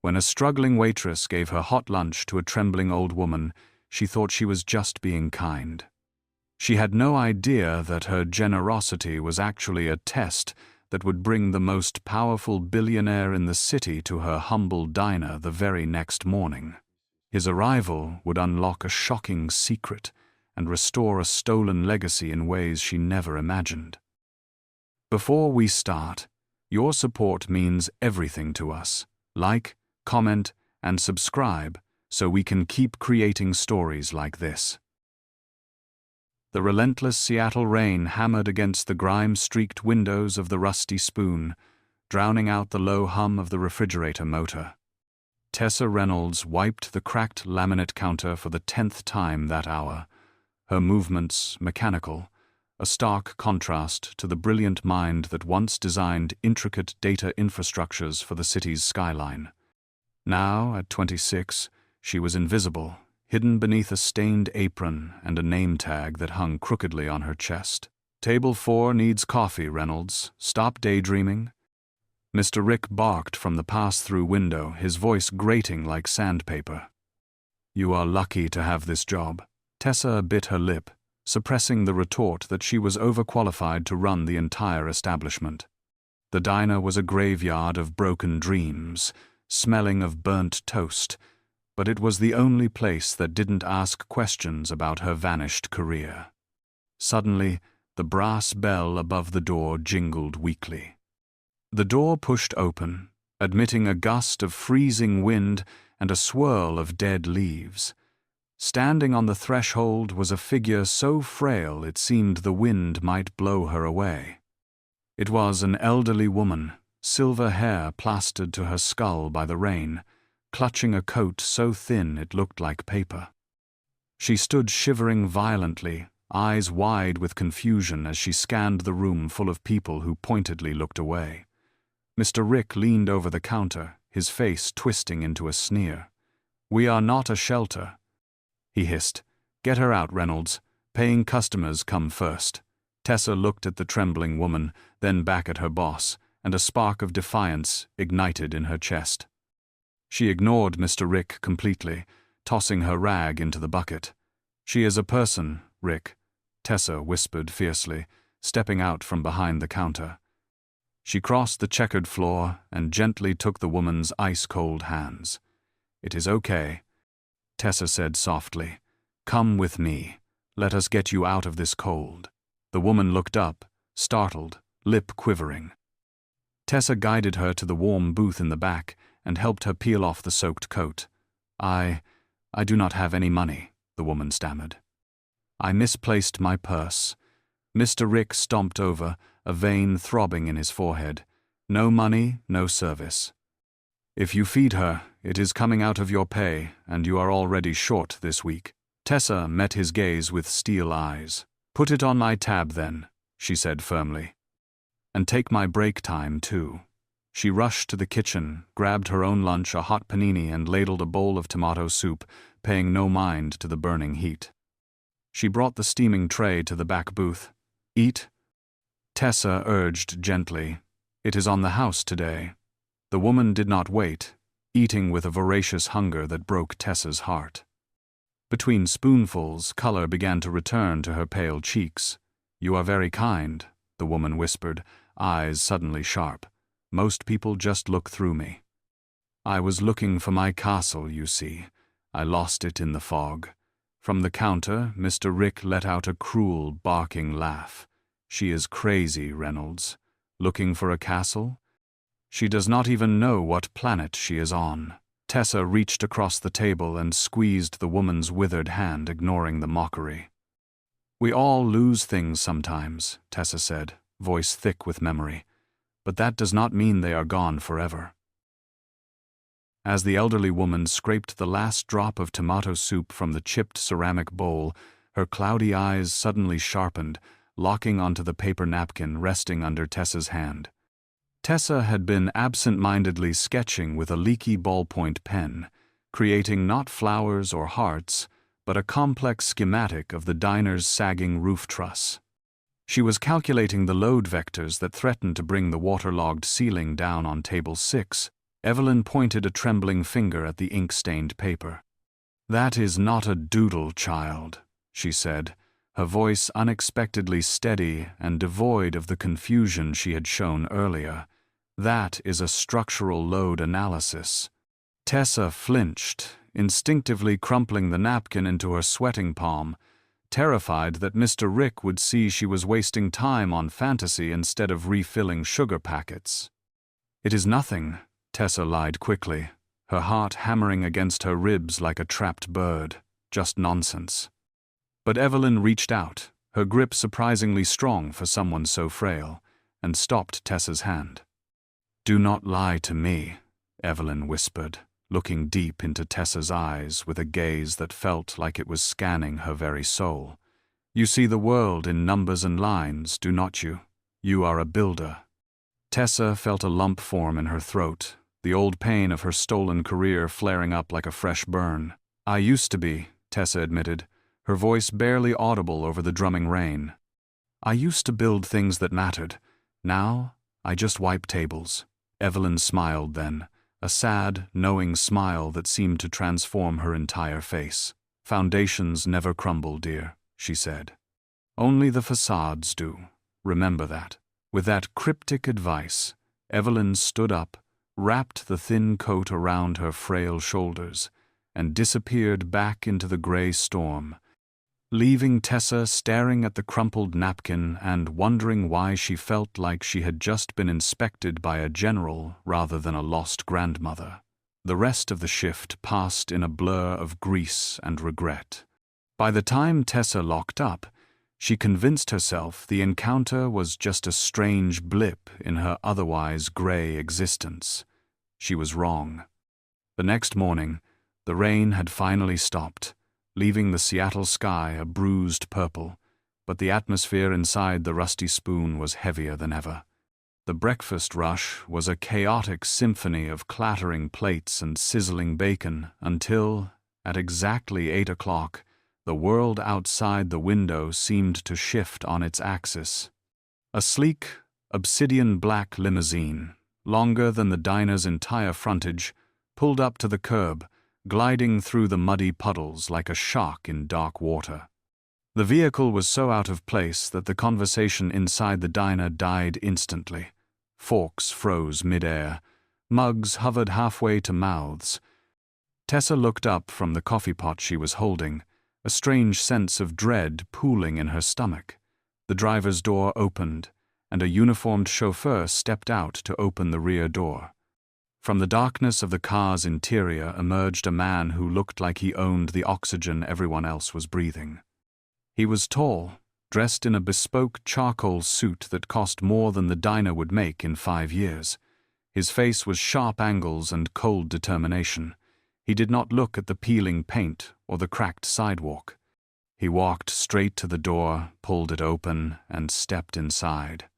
When a struggling waitress gave her hot lunch to a trembling old woman, she thought she was just being kind. She had no idea that her generosity was actually a test that would bring the most powerful billionaire in the city to her humble diner the very next morning. His arrival would unlock a shocking secret and restore a stolen legacy in ways she never imagined. Before we start, your support means everything to us. Like, comment, and subscribe so we can keep creating stories like this. The relentless Seattle rain hammered against the grime-streaked windows of the Rusty Spoon, drowning out the low hum of the refrigerator motor. Tessa Reynolds wiped the cracked laminate counter for the 10th time that hour, her movements mechanical, a stark contrast to the brilliant mind that once designed intricate data infrastructures for the city's skyline. Now, at 26, she was invisible, hidden beneath a stained apron and a name tag that hung crookedly on her chest. "Table 4 needs coffee, Reynolds. Stop daydreaming." Mr. Rick barked from the pass-through window, his voice grating like sandpaper. "You are lucky to have this job." Tessa bit her lip, suppressing the retort that she was overqualified to run the entire establishment. The diner was a graveyard of broken dreams, smelling of burnt toast, but it was the only place that didn't ask questions about her vanished career. Suddenly, the brass bell above the door jingled weakly. The door pushed open, admitting a gust of freezing wind and a swirl of dead leaves. Standing on the threshold was a figure so frail it seemed the wind might blow her away. It was an elderly woman, silver hair plastered to her skull by the rain, clutching a coat so thin it looked like paper. She stood shivering violently, eyes wide with confusion as she scanned the room full of people who pointedly looked away. Mr. Rick leaned over the counter, his face twisting into a sneer. "We are not a shelter," he hissed. "Get her out, Reynolds. Paying customers come first." Tessa looked at the trembling woman, then back at her boss, and a spark of defiance ignited in her chest. She ignored Mr. Rick completely, tossing her rag into the bucket. "She is a person, Rick," Tessa whispered fiercely, stepping out from behind the counter. She crossed the checkered floor and gently took the woman's ice-cold hands. "It is okay," Tessa said softly. "Come with me. Let us get you out of this cold." The woman looked up, startled, lip quivering. Tessa guided her to the warm booth in the back and helped her peel off the soaked coat. I do not have any money," the woman stammered. "I misplaced my purse." Mr. Rick stomped over, a vein throbbing in his forehead. "No money, no service. If you feed her, it is coming out of your pay, and you are already short this week." Tessa met his gaze with steel eyes. "Put it on my tab then," she said firmly. "And take my break time, too." She rushed to the kitchen, grabbed her own lunch, a hot panini, and ladled a bowl of tomato soup, paying no mind to the burning heat. She brought the steaming tray to the back booth. "Eat," Tessa urged gently. "It is on the house today." The woman did not wait, eating with a voracious hunger that broke Tessa's heart. Between spoonfuls, color began to return to her pale cheeks. "You are very kind," the woman whispered, eyes suddenly sharp. "Most people just look through me. I was looking for my castle, you see. I lost it in the fog." From the counter, Mr. Rick let out a cruel, barking laugh. "She is crazy, Reynolds. Looking for a castle? She does not even know what planet she is on." Tessa reached across the table and squeezed the woman's withered hand, ignoring the mockery. "We all lose things sometimes," Tessa said, voice thick with memory. "But that does not mean they are gone forever." As the elderly woman scraped the last drop of tomato soup from the chipped ceramic bowl, her cloudy eyes suddenly sharpened, locking onto the paper napkin resting under Tessa's hand. Tessa had been absent-mindedly sketching with a leaky ballpoint pen, creating not flowers or hearts, but a complex schematic of the diner's sagging roof truss. She was calculating the load vectors that threatened to bring the waterlogged ceiling down on table 6, Evelyn pointed a trembling finger at the ink-stained paper. "That is not a doodle, child," she said, her voice unexpectedly steady and devoid of the confusion she had shown earlier. "That is a structural load analysis." Tessa flinched, instinctively crumpling the napkin into her sweating palm, terrified that Mr. Rick would see she was wasting time on fantasy instead of refilling sugar packets. "It is nothing," Tessa lied quickly, her heart hammering against her ribs like a trapped bird. "Just nonsense." But Evelyn reached out, her grip surprisingly strong for someone so frail, and stopped Tessa's hand. "Do not lie to me," Evelyn whispered, looking deep into Tessa's eyes with a gaze that felt like it was scanning her very soul. "You see the world in numbers and lines, do not you? You are a builder." Tessa felt a lump form in her throat, the old pain of her stolen career flaring up like a fresh burn. "I used to be," Tessa admitted, her voice barely audible over the drumming rain. "I used to build things that mattered. Now, I just wipe tables." Evelyn smiled then, a sad, knowing smile that seemed to transform her entire face. "Foundations never crumble, dear," she said. "Only the facades do. Remember that." With that cryptic advice, Evelyn stood up, wrapped the thin coat around her frail shoulders, and disappeared back into the gray storm, leaving Tessa staring at the crumpled napkin and wondering why she felt like she had just been inspected by a general rather than a lost grandmother. The rest of the shift passed in a blur of grease and regret. By the time Tessa locked up, she convinced herself the encounter was just a strange blip in her otherwise gray existence. She was wrong. The next morning, the rain had finally stopped, leaving the Seattle sky a bruised purple, but the atmosphere inside the Rusty Spoon was heavier than ever. The breakfast rush was a chaotic symphony of clattering plates and sizzling bacon until, at exactly 8 o'clock, the world outside the window seemed to shift on its axis. A sleek, obsidian-black limousine, longer than the diner's entire frontage, pulled up to the curb, gliding through the muddy puddles like a shark in dark water. The vehicle was so out of place that the conversation inside the diner died instantly. Forks froze mid-air, mugs hovered halfway to mouths. Tessa looked up from the coffee pot she was holding, a strange sense of dread pooling in her stomach. The driver's door opened, and a uniformed chauffeur stepped out to open the rear door. From the darkness of the car's interior emerged a man who looked like he owned the oxygen everyone else was breathing. He was tall, dressed in a bespoke charcoal suit that cost more than the diner would make in 5 years. His face was sharp angles and cold determination. He did not look at the peeling paint or the cracked sidewalk. He walked straight to the door, pulled it open, and stepped inside.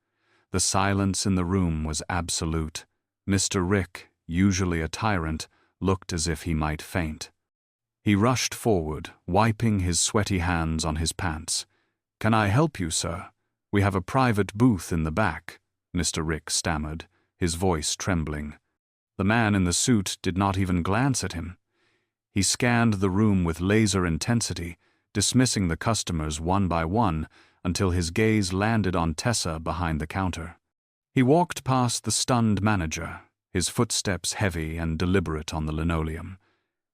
The silence in the room was absolute. Mr. Rick, usually a tyrant, looked as if he might faint. He rushed forward, wiping his sweaty hands on his pants. "Can I help you, sir? We have a private booth in the back," Mr. Rick stammered, his voice trembling. The man in the suit did not even glance at him. He scanned the room with laser intensity, dismissing the customers one by one until his gaze landed on Tessa behind the counter. He walked past the stunned manager, his footsteps heavy and deliberate on the linoleum.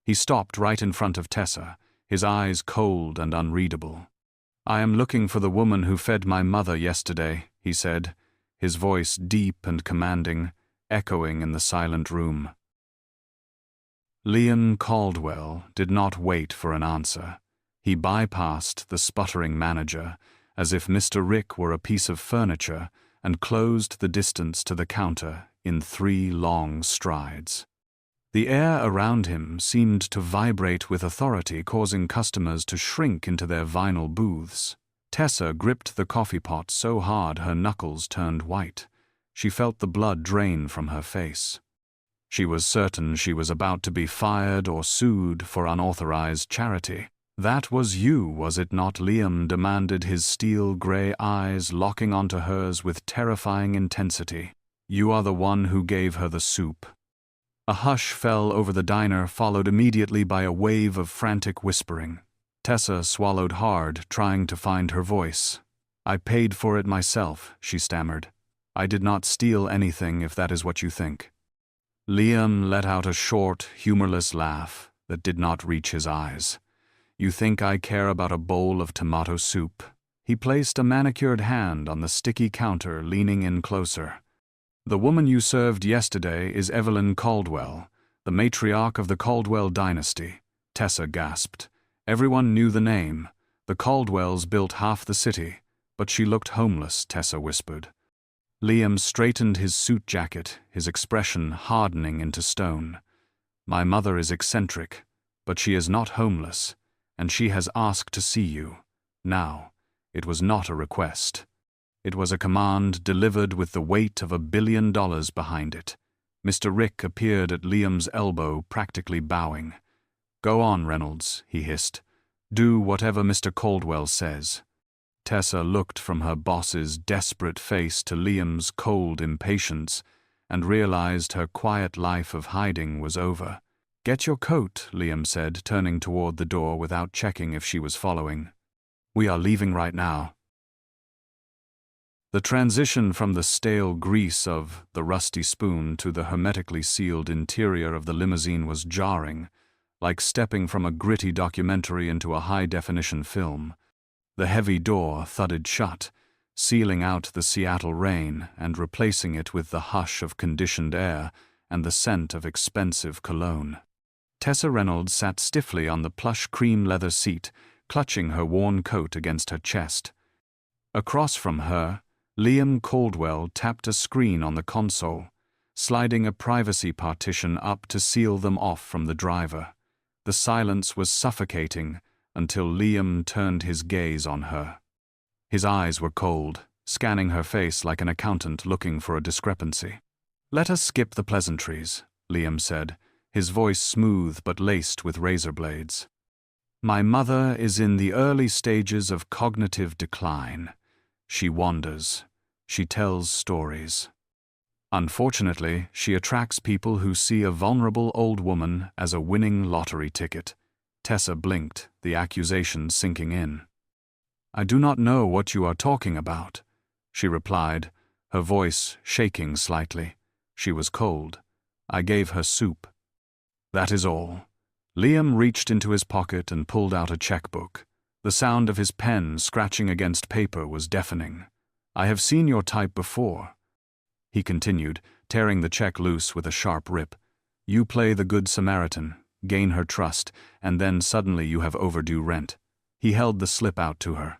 He stopped right in front of Tessa, his eyes cold and unreadable. "I am looking for the woman who fed my mother yesterday," he said, his voice deep and commanding, echoing in the silent room. Liam Caldwell did not wait for an answer. He bypassed the sputtering manager, as if Mr. Rick were a piece of furniture, and closed the distance to the counter in 3 long strides. The air around him seemed to vibrate with authority, causing customers to shrink into their vinyl booths. Tessa gripped the coffee pot so hard her knuckles turned white. She felt the blood drain from her face. She was certain she was about to be fired or sued for unauthorized charity. "That was you, was it not?" Liam demanded, his steel-gray eyes locking onto hers with terrifying intensity. "You are the one who gave her the soup." A hush fell over the diner, followed immediately by a wave of frantic whispering. Tessa swallowed hard, trying to find her voice. "I paid for it myself," she stammered. "I did not steal anything, if that is what you think." Liam let out a short, humorless laugh that did not reach his eyes. "You think I care about a bowl of tomato soup?" He placed a manicured hand on the sticky counter, leaning in closer. "The woman you served yesterday is Evelyn Caldwell, the matriarch of the Caldwell dynasty," Tessa gasped. Everyone knew the name. The Caldwells built half the city, but she looked homeless, Tessa whispered. Liam straightened his suit jacket, his expression hardening into stone. "My mother is eccentric, but she is not homeless, and she has asked to see you. Now, it was not a request. It was a command delivered with the weight of $1 billion behind it." Mr. Rick appeared at Liam's elbow, practically bowing. "Go on, Reynolds," he hissed. "Do whatever Mr. Caldwell says." Tessa looked from her boss's desperate face to Liam's cold impatience and realized her quiet life of hiding was over. "Get your coat," Liam said, turning toward the door without checking if she was following. "We are leaving right now." The transition from the stale grease of the rusty spoon to the hermetically sealed interior of the limousine was jarring, like stepping from a gritty documentary into a high-definition film. The heavy door thudded shut, sealing out the Seattle rain and replacing it with the hush of conditioned air and the scent of expensive cologne. Tessa Reynolds sat stiffly on the plush cream leather seat, clutching her worn coat against her chest. Across from her, Liam Caldwell tapped a screen on the console, sliding a privacy partition up to seal them off from the driver. The silence was suffocating until Liam turned his gaze on her. His eyes were cold, scanning her face like an accountant looking for a discrepancy. "Let us skip the pleasantries," Liam said, his voice smooth but laced with razor blades. "My mother is in the early stages of cognitive decline. She wanders. She tells stories. Unfortunately, she attracts people who see a vulnerable old woman as a winning lottery ticket." Tessa blinked, the accusation sinking in. "I do not know what you are talking about," she replied, her voice shaking slightly. She was cold. "I gave her soup." "That is all." Liam reached into his pocket and pulled out a checkbook. The sound of his pen scratching against paper was deafening. "I have seen your type before," he continued, tearing the check loose with a sharp rip. "You play the Good Samaritan, gain her trust, and then suddenly you have overdue rent." He held the slip out to her.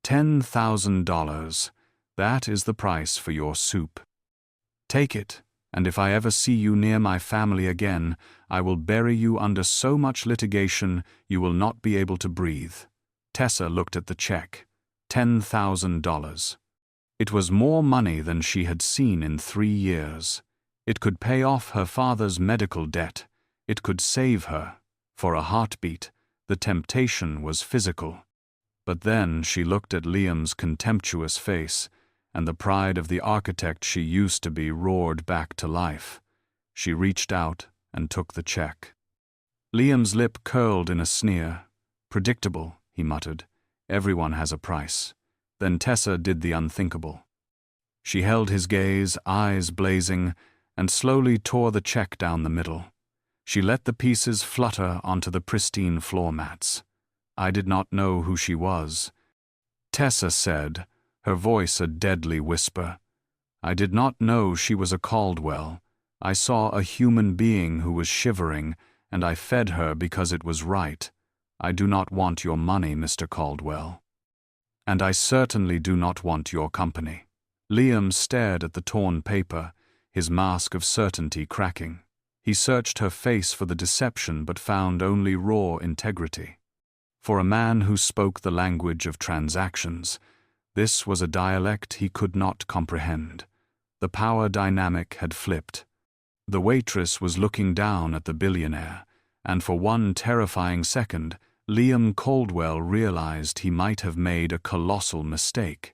$10,000. That is the price for your soup. Take it, and if I ever see you near my family again, I will bury you under so much litigation you will not be able to breathe." Tessa looked at the check. $10,000. It was more money than she had seen in 3 years. It could pay off her father's medical debt. It could save her. For a heartbeat, the temptation was physical. But then she looked at Liam's contemptuous face, and the pride of the architect she used to be roared back to life. She reached out and took the check. Liam's lip curled in a sneer. "Predictable," he muttered. "Everyone has a price." Then Tessa did the unthinkable. She held his gaze, eyes blazing, and slowly tore the check down the middle. She let the pieces flutter onto the pristine floor mats. "I did not know who she was," Tessa said, her voice a deadly whisper. "I did not know she was a Caldwell. I saw a human being who was shivering, and I fed her because it was right. I do not want your money, Mr. Caldwell. And I certainly do not want your company." Liam stared at the torn paper, his mask of certainty cracking. He searched her face for the deception but found only raw integrity. For a man who spoke the language of transactions, this was a dialect he could not comprehend. The power dynamic had flipped. The waitress was looking down at the billionaire, and for one terrifying second, Liam Caldwell realized he might have made a colossal mistake.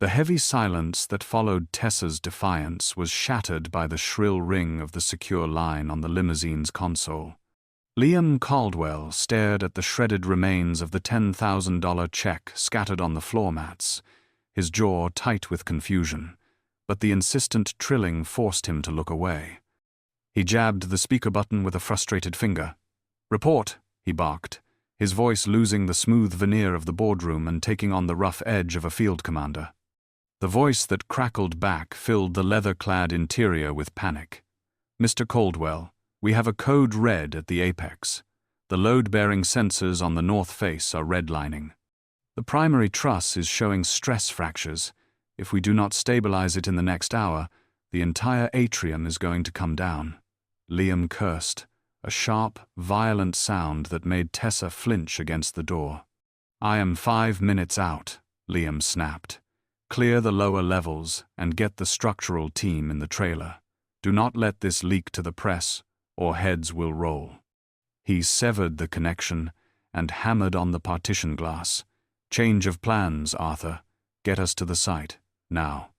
The heavy silence that followed Tessa's defiance was shattered by the shrill ring of the secure line on the limousine's console. Liam Caldwell stared at the shredded remains of the $10,000 check scattered on the floor mats, his jaw tight with confusion, but the insistent trilling forced him to look away. He jabbed the speaker button with a frustrated finger. "Report," he barked, his voice losing the smooth veneer of the boardroom and taking on the rough edge of a field commander. The voice that crackled back filled the leather-clad interior with panic. "Mr. Caldwell, we have a code red at the apex. The load-bearing sensors on the north face are redlining. The primary truss is showing stress fractures. If we do not stabilize it in the next hour, the entire atrium is going to come down." Liam cursed, a sharp, violent sound that made Tessa flinch against the door. "I am 5 minutes out," Liam snapped. "Clear the lower levels and get the structural team in the trailer. Do not let this leak to the press, or heads will roll." He severed the connection and hammered on the partition glass. "Change of plans, Arthur. Get us to the site, now."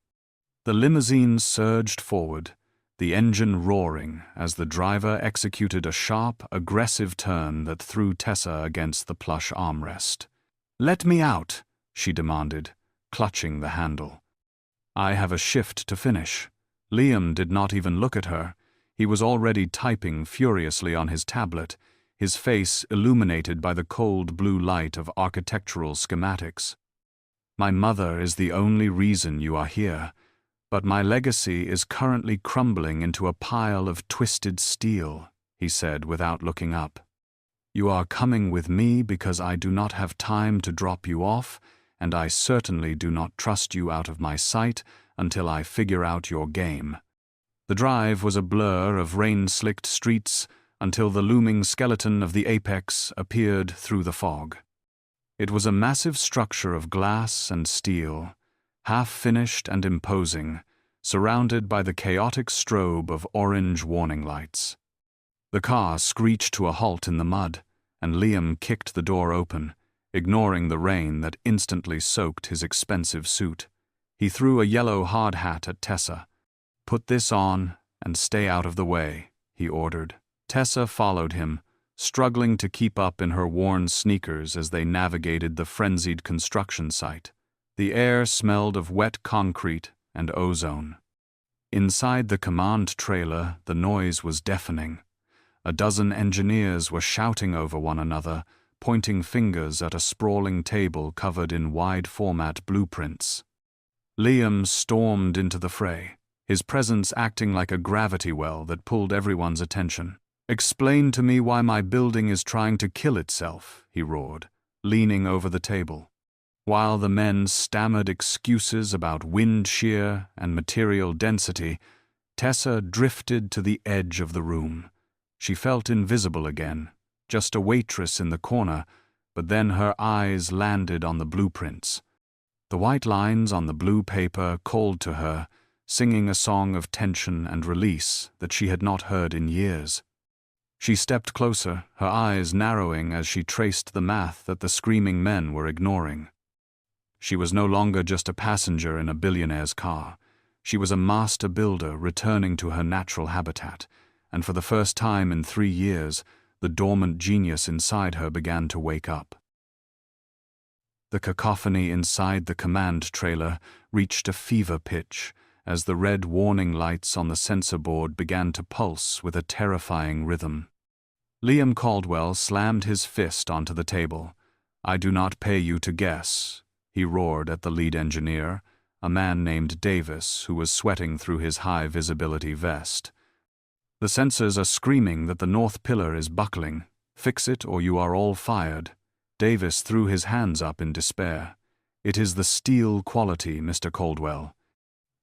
The limousine surged forward, the engine roaring as the driver executed a sharp, aggressive turn that threw Tessa against the plush armrest. "Let me out," she demanded, clutching the handle. "I have a shift to finish." Liam did not even look at her. He was already typing furiously on his tablet, his face illuminated by the cold blue light of architectural schematics. "My mother is the only reason you are here, but my legacy is currently crumbling into a pile of twisted steel," he said without looking up. "You are coming with me because I do not have time to drop you off, and I certainly do not trust you out of my sight until I figure out your game." The drive was a blur of rain-slicked streets until the looming skeleton of the apex appeared through the fog. It was a massive structure of glass and steel, half-finished and imposing, surrounded by the chaotic strobe of orange warning lights. The car screeched to a halt in the mud, and Liam kicked the door open, ignoring the rain that instantly soaked his expensive suit. He threw a yellow hard hat at Tessa. "Put this on and stay out of the way," he ordered. Tessa followed him, struggling to keep up in her worn sneakers as they navigated the frenzied construction site. The air smelled of wet concrete and ozone. Inside the command trailer, the noise was deafening. A dozen engineers were shouting over one another, pointing fingers at a sprawling table covered in wide-format blueprints. Liam stormed into the fray, his presence acting like a gravity well that pulled everyone's attention. "Explain to me why my building is trying to kill itself," he roared, leaning over the table. While the men stammered excuses about wind shear and material density, Tessa drifted to the edge of the room. She felt invisible again, just a waitress in the corner, but then her eyes landed on the blueprints. The white lines on the blue paper called to her, singing a song of tension and release that she had not heard in years. She stepped closer, her eyes narrowing as she traced the math that the screaming men were ignoring. She was no longer just a passenger in a billionaire's car. She was a master builder returning to her natural habitat, and for the first time in 3 years, the dormant genius inside her began to wake up. The cacophony inside the command trailer reached a fever pitch as the red warning lights on the sensor board began to pulse with a terrifying rhythm. Liam Caldwell slammed his fist onto the table. "I do not pay you to guess," he roared at the lead engineer, a man named Davis who was sweating through his high-visibility vest. "The sensors are screaming that the north pillar is buckling. Fix it or you are all fired." Davis threw his hands up in despair. "It is the steel quality, Mr. Caldwell.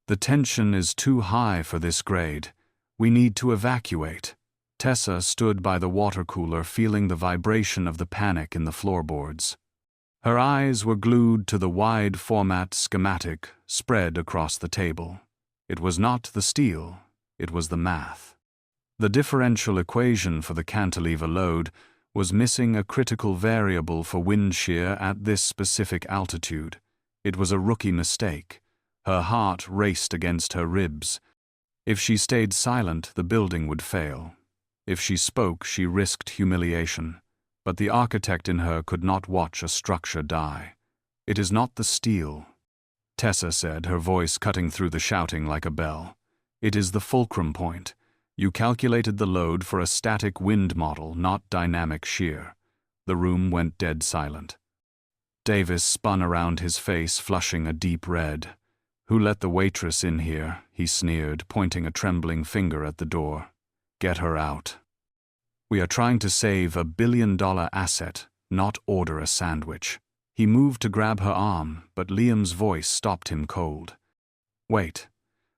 The tension is too high for this grade. We need to evacuate." Tessa stood by the water cooler, feeling the vibration of the panic in the floorboards. Her eyes were glued to the wide-format schematic spread across the table. It was not the steel, it was the math. The differential equation for the cantilever load was missing a critical variable for wind shear at this specific altitude. It was a rookie mistake, Her heart raced against her ribs. If she stayed silent, the building would fail. If she spoke, she risked humiliation. But the architect in her could not watch a structure die. "It is not the steel," Tessa said, her voice cutting through the shouting like a bell. "It is the fulcrum point. You calculated the load for a static wind model, not dynamic shear." The room went dead silent. Davis spun around his face, flushing a deep red. "Who let the waitress in here?" he sneered, pointing a trembling finger at the door. "Get her out. We are trying to save a billion-dollar asset, not order a sandwich." He moved to grab her arm, but Liam's voice stopped him cold. "Wait."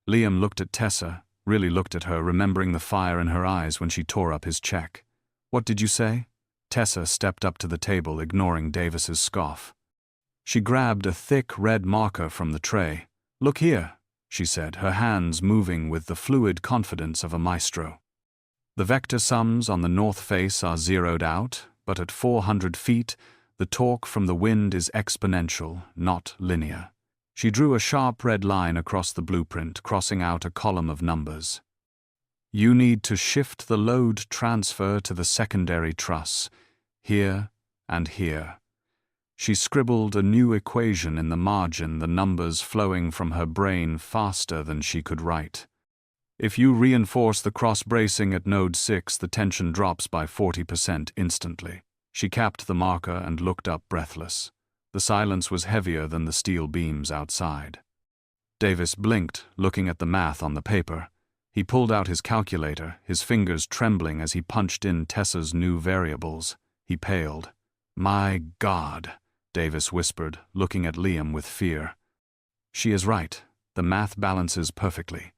Liam looked at Tessa, really looked at her, remembering the fire in her eyes when she tore up his check. "What did you say?" Tessa stepped up to the table, ignoring Davis's scoff. She grabbed a thick red marker from the tray. "Look here," she said, her hands moving with the fluid confidence of a maestro. "The vector sums on the north face are zeroed out, but at 400 feet, the torque from the wind is exponential, not linear." She drew a sharp red line across the blueprint, crossing out a column of numbers. "You need to shift the load transfer to the secondary truss, here and here." She scribbled a new equation in the margin, the numbers flowing from her brain faster than she could write. "If you reinforce the cross-bracing at node 6, the tension drops by 40% instantly." She capped the marker and looked up, breathless. The silence was heavier than the steel beams outside. Davis blinked, looking at the math on the paper. He pulled out his calculator, his fingers trembling as he punched in Tessa's new variables. He paled. "My God," Davis whispered, looking at Liam with fear. "She is right. The math balances perfectly.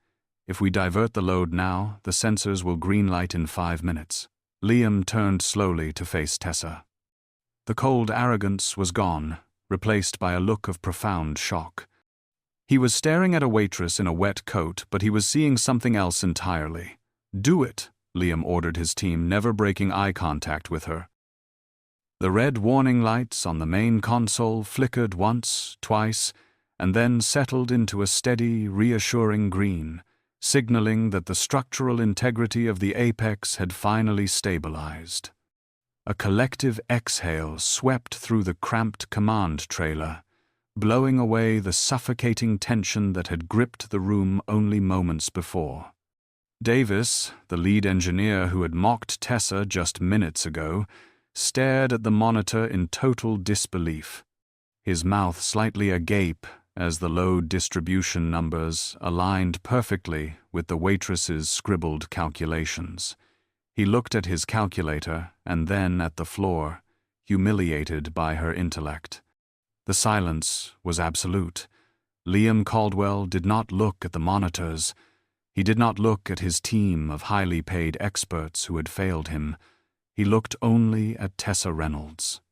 If we divert the load now, the sensors will green-light in 5 minutes." Liam turned slowly to face Tessa. The cold arrogance was gone, replaced by a look of profound shock. He was staring at a waitress in a wet coat, but he was seeing something else entirely. "Do it," Liam ordered his team, never breaking eye contact with her. The red warning lights on the main console flickered once, twice, and then settled into a steady, reassuring green, signaling that the structural integrity of the apex had finally stabilized. A collective exhale swept through the cramped command trailer, blowing away the suffocating tension that had gripped the room only moments before. Davis, the lead engineer who had mocked Tessa just minutes ago, stared at the monitor in total disbelief, his mouth slightly agape as the load distribution numbers aligned perfectly with the waitress's scribbled calculations. He looked at his calculator and then at the floor, humiliated by her intellect. The silence was absolute. Liam Caldwell did not look at the monitors. He did not look at his team of highly paid experts who had failed him. He looked only at Tessa Reynolds.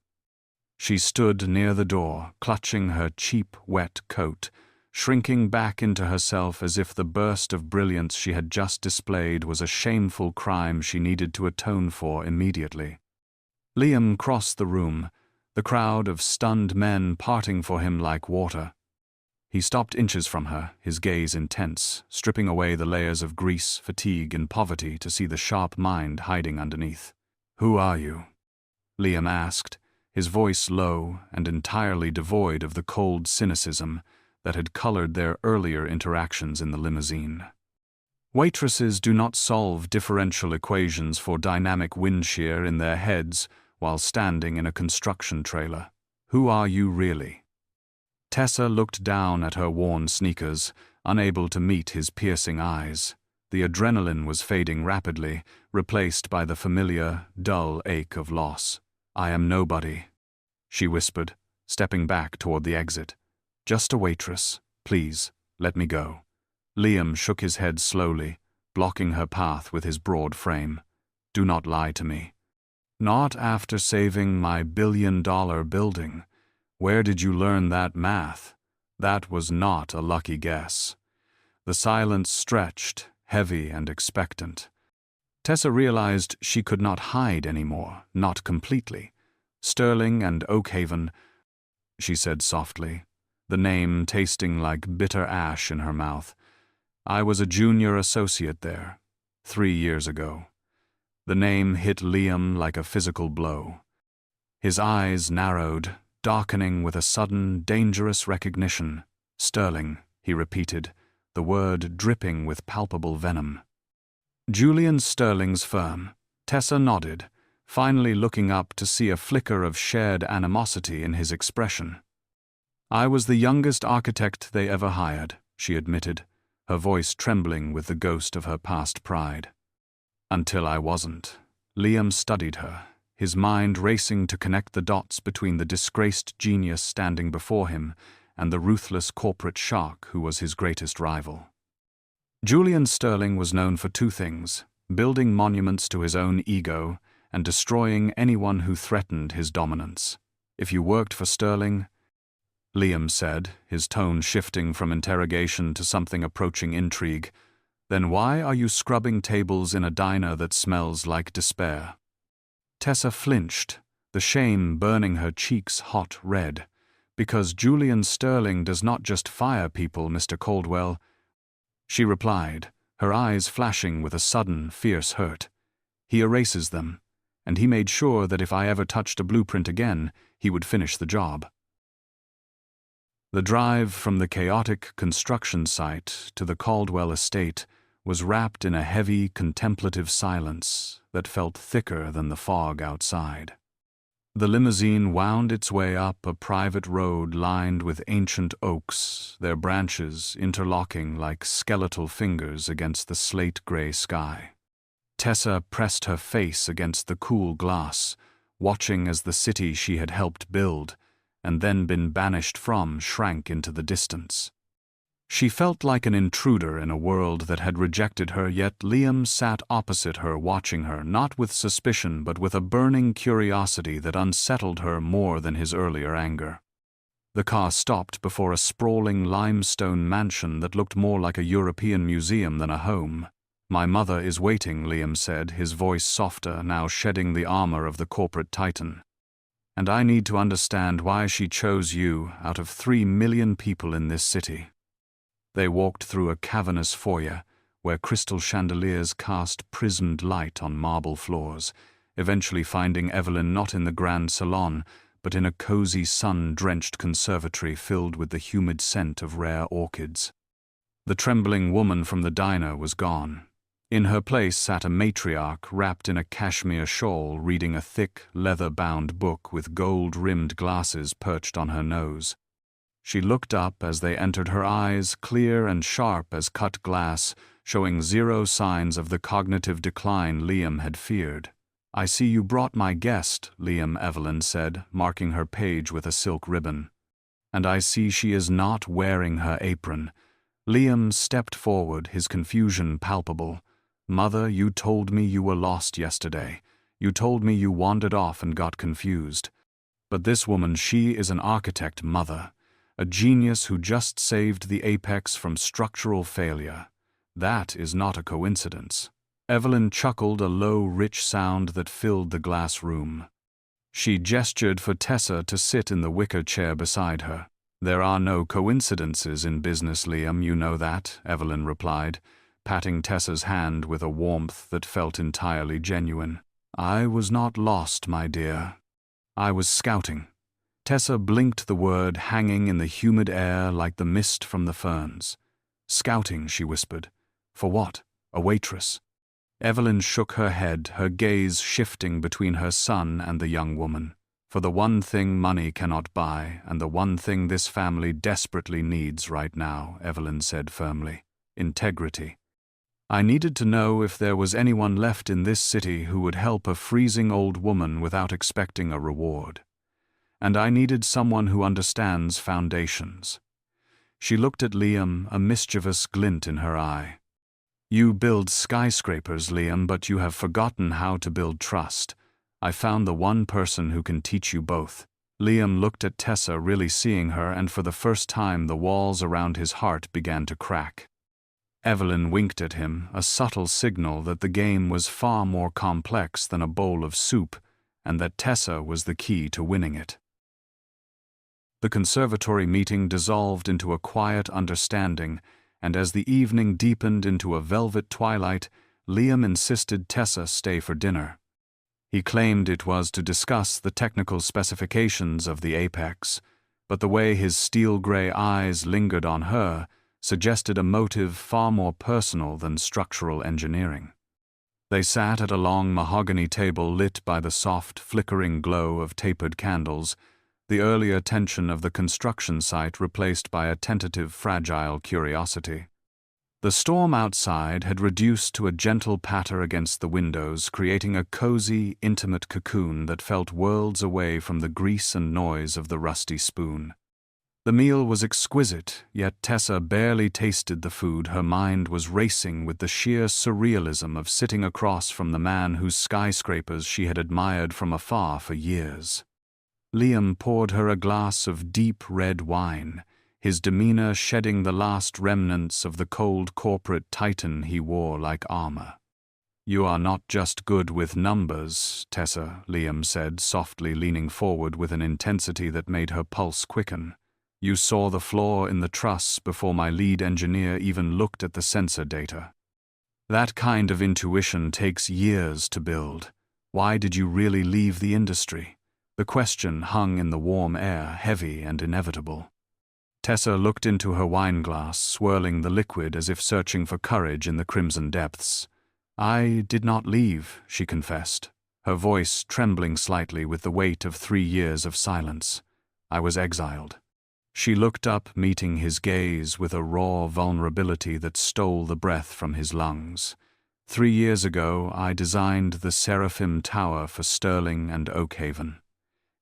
She stood near the door, clutching her cheap, wet coat, shrinking back into herself as if the burst of brilliance she had just displayed was a shameful crime she needed to atone for immediately. Liam crossed the room, the crowd of stunned men parting for him like water. He stopped inches from her, his gaze intense, stripping away the layers of grease, fatigue, and poverty to see the sharp mind hiding underneath. "Who are you?" Liam asked, his voice low and entirely devoid of the cold cynicism that had colored their earlier interactions in the limousine. Waitresses do not solve differential equations for dynamic wind shear in their heads while standing in a construction trailer. Who are you really? Tessa looked down at her worn sneakers, unable to meet his piercing eyes. The adrenaline was fading rapidly, replaced by the familiar, dull ache of loss. "I am nobody," she whispered, stepping back toward the exit. "Just a waitress. Please, let me go." Liam shook his head slowly, blocking her path with his broad frame. "Do not lie to me." "Not after saving my billion-dollar building. Where did you learn that math?" That was not a lucky guess. The silence stretched, heavy and expectant. Tessa realized she could not hide anymore, not completely. "Sterling and Oakhaven," she said softly. the name tasting like bitter ash in her mouth. I was a junior associate there, 3 years ago. The name hit Liam like a physical blow. His eyes narrowed, darkening with a sudden, dangerous recognition. "Sterling," he repeated, the word dripping with palpable venom. "Julian Sterling's firm." Tessa nodded, finally looking up to see a flicker of shared animosity in his expression. "I was the youngest architect they ever hired," she admitted, her voice trembling with the ghost of her past pride. "Until I wasn't." Liam studied her, his mind racing to connect the dots between the disgraced genius standing before him and the ruthless corporate shark who was his greatest rival. Julian Sterling was known for 2 things: building monuments to his own ego and destroying anyone who threatened his dominance. "If you worked for Sterling," Liam said, his tone shifting from interrogation to something approaching intrigue, "then why are you scrubbing tables in a diner that smells like despair?" Tessa flinched, the shame burning her cheeks hot red. "Because Julian Sterling does not just fire people, Mr. Caldwell," she replied, her eyes flashing with a sudden, fierce hurt. "He erases them, and he made sure that if I ever touched a blueprint again, he would finish the job." The drive from the chaotic construction site to the Caldwell estate was wrapped in a heavy, contemplative silence that felt thicker than the fog outside. The limousine wound its way up a private road lined with ancient oaks, their branches interlocking like skeletal fingers against the slate-gray sky. Tessa pressed her face against the cool glass, watching as the city she had helped build, and then been banished from, shrank into the distance. She felt like an intruder in a world that had rejected her, yet Liam sat opposite her watching her, not with suspicion but with a burning curiosity that unsettled her more than his earlier anger. The car stopped before a sprawling limestone mansion that looked more like a European museum than a home. "My mother is waiting," Liam said, his voice softer, now shedding the armor of the corporate titan. "And I need to understand why she chose you out of 3 million people in this city." They walked through a cavernous foyer where crystal chandeliers cast prismed light on marble floors, eventually finding Evelyn not in the grand salon, but in a cozy sun-drenched conservatory filled with the humid scent of rare orchids. The trembling woman from the diner was gone. In her place sat a matriarch wrapped in a cashmere shawl reading a thick, leather-bound book with gold-rimmed glasses perched on her nose. She looked up as they entered, her eyes clear and sharp as cut glass, showing zero signs of the cognitive decline Liam had feared. "I see you brought my guest," Evelyn said, marking her page with a silk ribbon. "And I see she is not wearing her apron." Liam stepped forward, his confusion palpable. "Mother, you told me you were lost yesterday. You told me you wandered off and got confused. But this woman, she is an architect, Mother. A genius who just saved the apex from structural failure. That is not a coincidence." Evelyn chuckled, a low, rich sound that filled the glass room. She gestured for Tessa to sit in the wicker chair beside her. "There are no coincidences in business, Liam, you know that," Evelyn replied, patting Tessa's hand with a warmth that felt entirely genuine. "I was not lost, my dear. I was scouting." Tessa blinked, the word hanging in the humid air like the mist from the ferns. "Scouting," she whispered. "For what? A waitress?" Evelyn shook her head, her gaze shifting between her son and the young woman. "For the one thing money cannot buy, and the one thing this family desperately needs right now," Evelyn said firmly. "Integrity. I needed to know if there was anyone left in this city who would help a freezing old woman without expecting a reward. And I needed someone who understands foundations." She looked at Liam, a mischievous glint in her eye. "You build skyscrapers, Liam, but you have forgotten how to build trust. I found the one person who can teach you both." Liam looked at Tessa, really seeing her, and for the first time the walls around his heart began to crack. Evelyn winked at him, a subtle signal that the game was far more complex than a bowl of soup, and that Tessa was the key to winning it. The conservatory meeting dissolved into a quiet understanding, and as the evening deepened into a velvet twilight, Liam insisted Tessa stay for dinner. He claimed it was to discuss the technical specifications of the Apex, but the way his steel-gray eyes lingered on her suggested a motive far more personal than structural engineering. They sat at a long mahogany table lit by the soft, flickering glow of tapered candles, the earlier tension of the construction site replaced by a tentative, fragile curiosity. The storm outside had reduced to a gentle patter against the windows, creating a cozy, intimate cocoon that felt worlds away from the grease and noise of the rusty spoon. The meal was exquisite, yet Tessa barely tasted the food. Her mind was racing with the sheer surrealism of sitting across from the man whose skyscrapers she had admired from afar for years. Liam poured her a glass of deep red wine, his demeanor shedding the last remnants of the cold corporate titan he wore like armor. "You are not just good with numbers, Tessa," Liam said, softly leaning forward with an intensity that made her pulse quicken. "You saw the flaw in the truss before my lead engineer even looked at the sensor data. That kind of intuition takes years to build. Why did you really leave the industry?" The question hung in the warm air, heavy and inevitable. Tessa looked into her wineglass, swirling the liquid as if searching for courage in the crimson depths. "I did not leave," she confessed, her voice trembling slightly with the weight of 3 years of silence. "I was exiled." She looked up, meeting his gaze with a raw vulnerability that stole the breath from his lungs. 3 years ago, I designed the Seraphim Tower for Sterling and Oakhaven.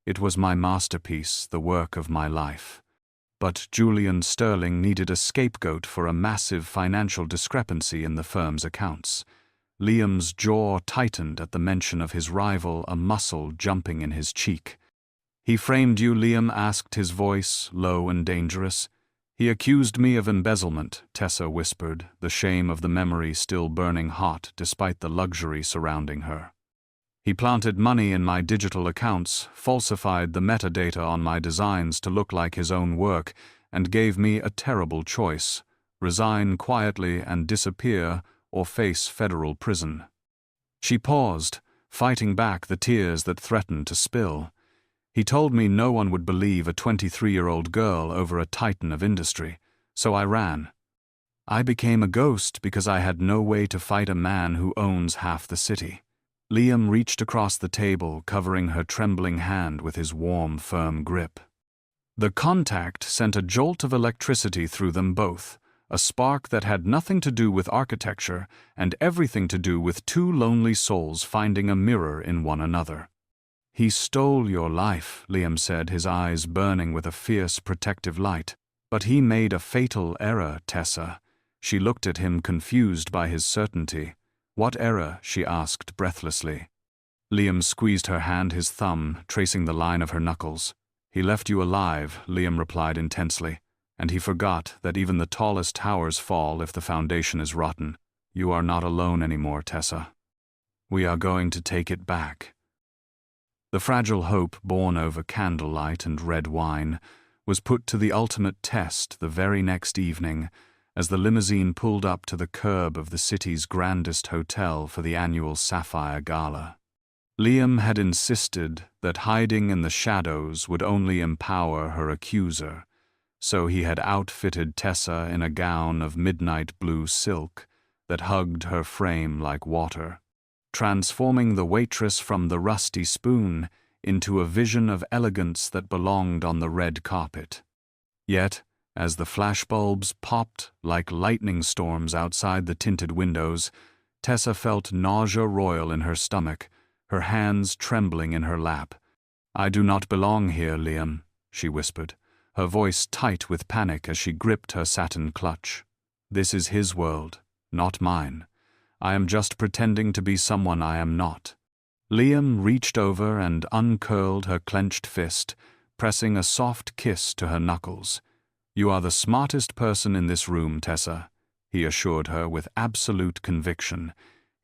It was my masterpiece, the work of my life. But Julian Sterling needed a scapegoat for a massive financial discrepancy in the firm's accounts. Liam's jaw tightened at the mention of his rival, a muscle jumping in his cheek. "He framed you?" Liam asked, his voice low and dangerous. "He accused me of embezzlement," Tessa whispered, the shame of the memory still burning hot despite the luxury surrounding her. "He planted money in my digital accounts, falsified the metadata on my designs to look like his own work, and gave me a terrible choice: resign quietly and disappear, or face federal prison." She paused, fighting back the tears that threatened to spill. "He told me no one would believe a 23-year-old girl over a titan of industry, so I ran. I became a ghost because I had no way to fight a man who owns half the city." Liam reached across the table, covering her trembling hand with his warm, firm grip. The contact sent a jolt of electricity through them both, a spark that had nothing to do with architecture and everything to do with two lonely souls finding a mirror in one another. "He stole your life," Liam said, his eyes burning with a fierce, protective light. "But he made a fatal error, Tessa." She looked at him, confused by his certainty. "What error?" she asked breathlessly. Liam squeezed her hand, his thumb tracing the line of her knuckles. "He left you alive," Liam replied intensely, "and he forgot that even the tallest towers fall if the foundation is rotten. You are not alone anymore, Tessa. We are going to take it back." The fragile hope born over candlelight and red wine was put to the ultimate test the very next evening, as the limousine pulled up to the curb of the city's grandest hotel for the annual Sapphire Gala. Liam had insisted that hiding in the shadows would only empower her accuser, so he had outfitted Tessa in a gown of midnight blue silk that hugged her frame like water, transforming the waitress from the rusty spoon into a vision of elegance that belonged on the red carpet. Yet, as the flashbulbs popped like lightning storms outside the tinted windows, Tessa felt nausea roil in her stomach, her hands trembling in her lap. "I do not belong here, Liam," she whispered, her voice tight with panic as she gripped her satin clutch. "This is his world, not mine. I am just pretending to be someone I am not." Liam reached over and uncurled her clenched fist, pressing a soft kiss to her knuckles. "You are the smartest person in this room, Tessa," he assured her with absolute conviction,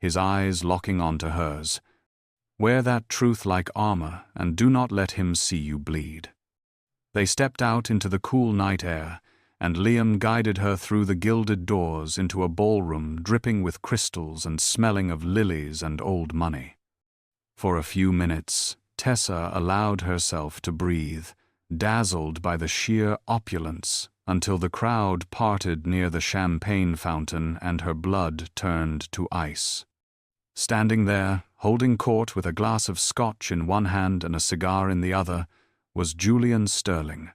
his eyes locking onto hers. "Wear that truth like armor and do not let him see you bleed." They stepped out into the cool night air, and Liam guided her through the gilded doors into a ballroom dripping with crystals and smelling of lilies and old money. For a few minutes, Tessa allowed herself to breathe, dazzled by the sheer opulence, until the crowd parted near the champagne fountain and her blood turned to ice. Standing there, holding court with a glass of scotch in one hand and a cigar in the other, was Julian Sterling.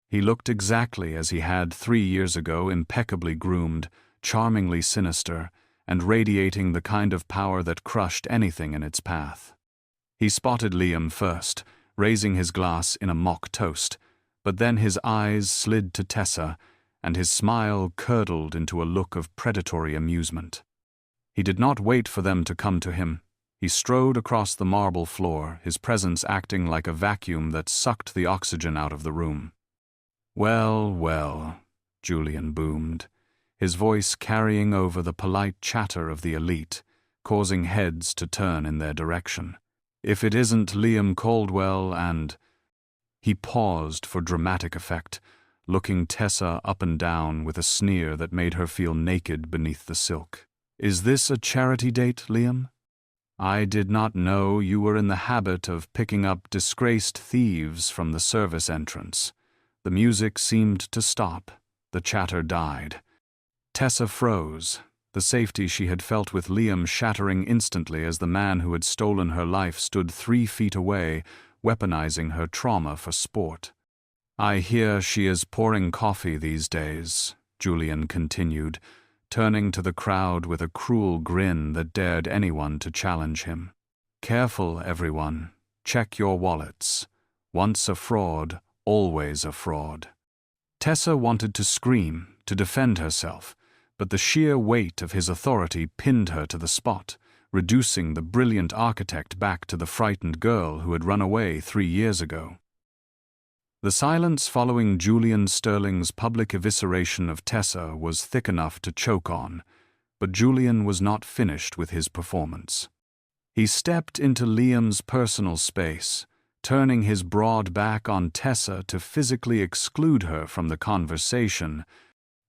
He looked exactly as he had 3 years ago, impeccably groomed, charmingly sinister, and radiating the kind of power that crushed anything in its path. He spotted Liam first, raising his glass in a mock toast, but then his eyes slid to Tessa, and his smile curdled into a look of predatory amusement. He did not wait for them to come to him. He strode across the marble floor, his presence acting like a vacuum that sucked the oxygen out of the room. "Well, well," Julian boomed, his voice carrying over the polite chatter of the elite, causing heads to turn in their direction. "If it isn't Liam Caldwell and—" He paused for dramatic effect, looking Tessa up and down with a sneer that made her feel naked beneath the silk. "Is this a charity date, Liam? I did not know you were in the habit of picking up disgraced thieves from the service entrance." The music seemed to stop. The chatter died. Tessa froze, the safety she had felt with Liam shattering instantly as the man who had stolen her life stood 3 feet away, weaponizing her trauma for sport. "I hear she is pouring coffee these days," Julian continued, turning to the crowd with a cruel grin that dared anyone to challenge him. "Careful, everyone. Check your wallets. Once a fraud, always a fraud." Tessa wanted to scream, to defend herself, but the sheer weight of his authority pinned her to the spot, reducing the brilliant architect back to the frightened girl who had run away 3 years ago. The silence following Julian Sterling's public evisceration of Tessa was thick enough to choke on, but Julian was not finished with his performance. He stepped into Liam's personal space, turning his broad back on Tessa to physically exclude her from the conversation,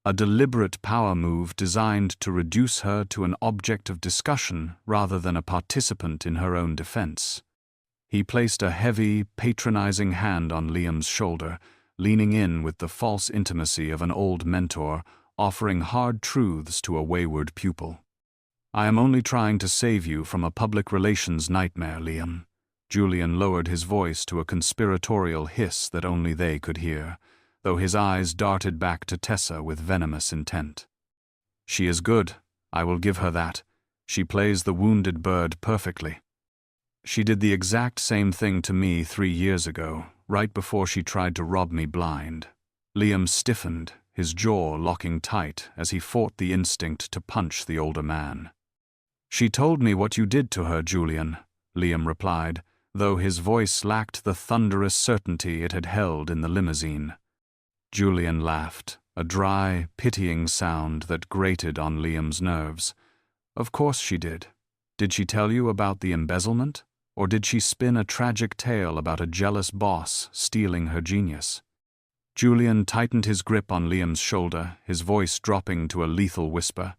a deliberate power move designed to reduce her to an object of discussion rather than a participant in her own defense. He placed a heavy, patronizing hand on Liam's shoulder, leaning in with the false intimacy of an old mentor, offering hard truths to a wayward pupil. "I am only trying to save you from a public relations nightmare, Liam." Julian lowered his voice to a conspiratorial hiss that only they could hear, though his eyes darted back to Tessa with venomous intent. "She is good, I will give her that. She plays the wounded bird perfectly. She did the exact same thing to me 3 years ago, right before she tried to rob me blind." Liam stiffened, his jaw locking tight as he fought the instinct to punch the older man. "She told me what you did to her, Julian," Liam replied, though his voice lacked the thunderous certainty it had held in the limousine. Julian laughed, a dry, pitying sound that grated on Liam's nerves. "Of course she did. Did she tell you about the embezzlement? Or did she spin a tragic tale about a jealous boss stealing her genius?" Julian tightened his grip on Liam's shoulder, his voice dropping to a lethal whisper.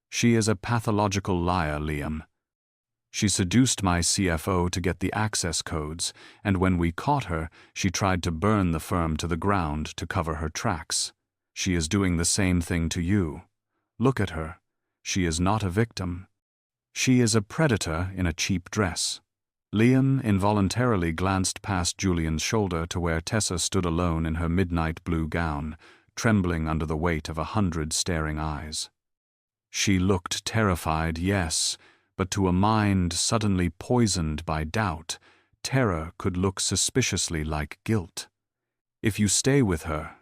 "She is a pathological liar, Liam. She seduced my CFO to get the access codes, and when we caught her, she tried to burn the firm to the ground to cover her tracks. She is doing the same thing to you. Look at her. She is not a victim. She is a predator in a cheap dress." Liam involuntarily glanced past Julian's shoulder to where Tessa stood alone in her midnight blue gown, trembling under the weight of 100 staring eyes. She looked terrified, yes, but to a mind suddenly poisoned by doubt, terror could look suspiciously like guilt. "If you stay with her,"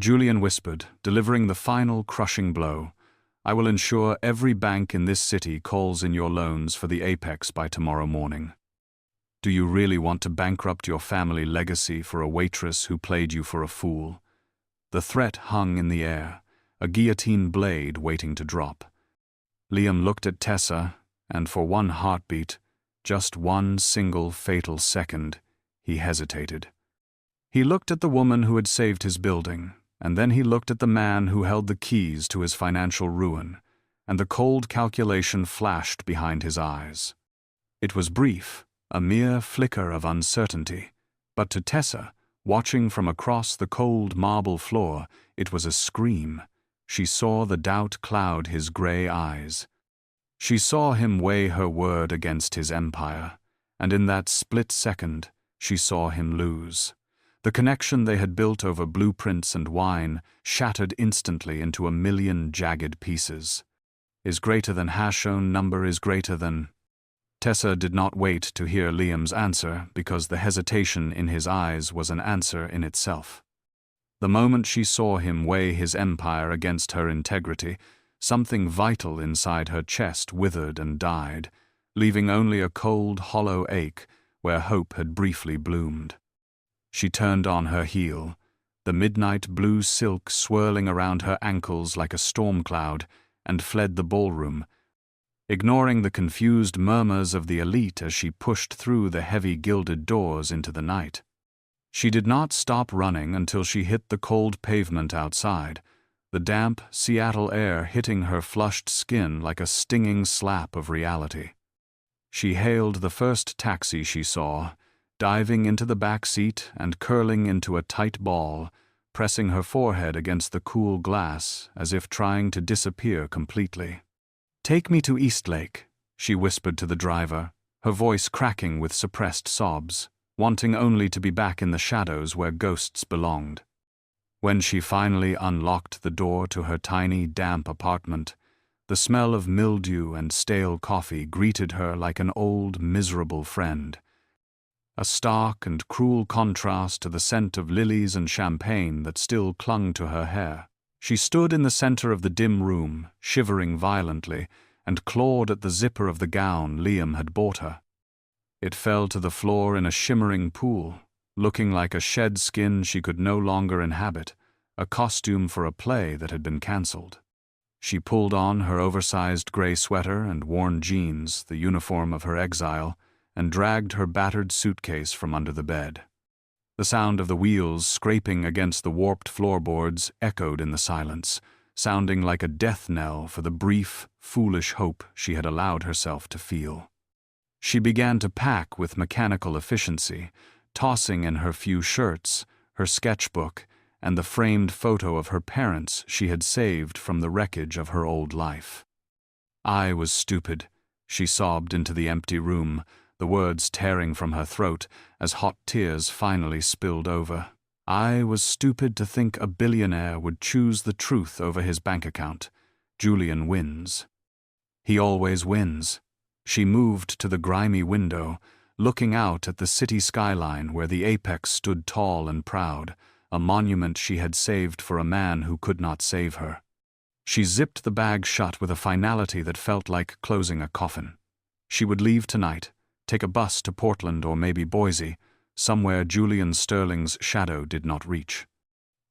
Julian whispered, delivering the final crushing blow, "I will ensure every bank in this city calls in your loans for the apex by tomorrow morning. Do you really want to bankrupt your family legacy for a waitress who played you for a fool?" The threat hung in the air, a guillotine blade waiting to drop. Liam looked at Tessa, and for one heartbeat, just one single fatal second, he hesitated. He looked at the woman who had saved his building, and then he looked at the man who held the keys to his financial ruin, and the cold calculation flashed behind his eyes. It was brief, a mere flicker of uncertainty, but to Tessa, watching from across the cold marble floor, it was a scream. She saw the doubt cloud his gray eyes. She saw him weigh her word against his empire, and in that split second, she saw him lose. The connection they had built over blueprints and wine shattered instantly into a million jagged pieces. Is greater than #, number is greater than... Tessa did not wait to hear Liam's answer because the hesitation in his eyes was an answer in itself. The moment she saw him weigh his empire against her integrity, something vital inside her chest withered and died, leaving only a cold, hollow ache where hope had briefly bloomed. She turned on her heel, the midnight blue silk swirling around her ankles like a storm cloud, and fled the ballroom, ignoring the confused murmurs of the elite as she pushed through the heavy gilded doors into the night. She did not stop running until she hit the cold pavement outside, the damp Seattle air hitting her flushed skin like a stinging slap of reality. She hailed the first taxi she saw, diving into the back seat and curling into a tight ball, pressing her forehead against the cool glass as if trying to disappear completely. "Take me to Eastlake," she whispered to the driver, her voice cracking with suppressed sobs, wanting only to be back in the shadows where ghosts belonged. When she finally unlocked the door to her tiny, damp apartment, the smell of mildew and stale coffee greeted her like an old, miserable friend, a stark and cruel contrast to the scent of lilies and champagne that still clung to her hair. She stood in the center of the dim room, shivering violently, and clawed at the zipper of the gown Liam had bought her. It fell to the floor in a shimmering pool, looking like a shed skin she could no longer inhabit, a costume for a play that had been cancelled. She pulled on her oversized gray sweater and worn jeans, the uniform of her exile, and dragged her battered suitcase from under the bed. The sound of the wheels scraping against the warped floorboards echoed in the silence, sounding like a death knell for the brief, foolish hope she had allowed herself to feel. She began to pack with mechanical efficiency, tossing in her few shirts, her sketchbook, and the framed photo of her parents she had saved from the wreckage of her old life. "I was stupid," she sobbed into the empty room, the words tearing from her throat as hot tears finally spilled over. "I was stupid to think a billionaire would choose the truth over his bank account. Julian wins. He always wins." She moved to the grimy window, looking out at the city skyline where the apex stood tall and proud, a monument she had saved for a man who could not save her. She zipped the bag shut with a finality that felt like closing a coffin. She would leave tonight, take a bus to Portland or maybe Boise, somewhere Julian Sterling's shadow did not reach.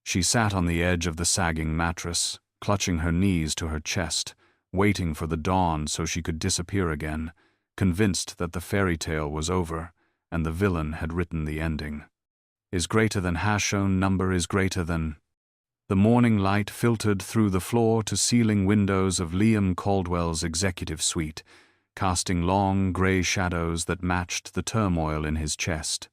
She sat on the edge of the sagging mattress, clutching her knees to her chest, waiting for the dawn so she could disappear again, convinced that the fairy tale was over and the villain had written the ending. Is greater than #, number is greater than... The morning light filtered through the floor-to-ceiling windows of Liam Caldwell's executive suite, casting long, gray shadows that matched the turmoil in his chest.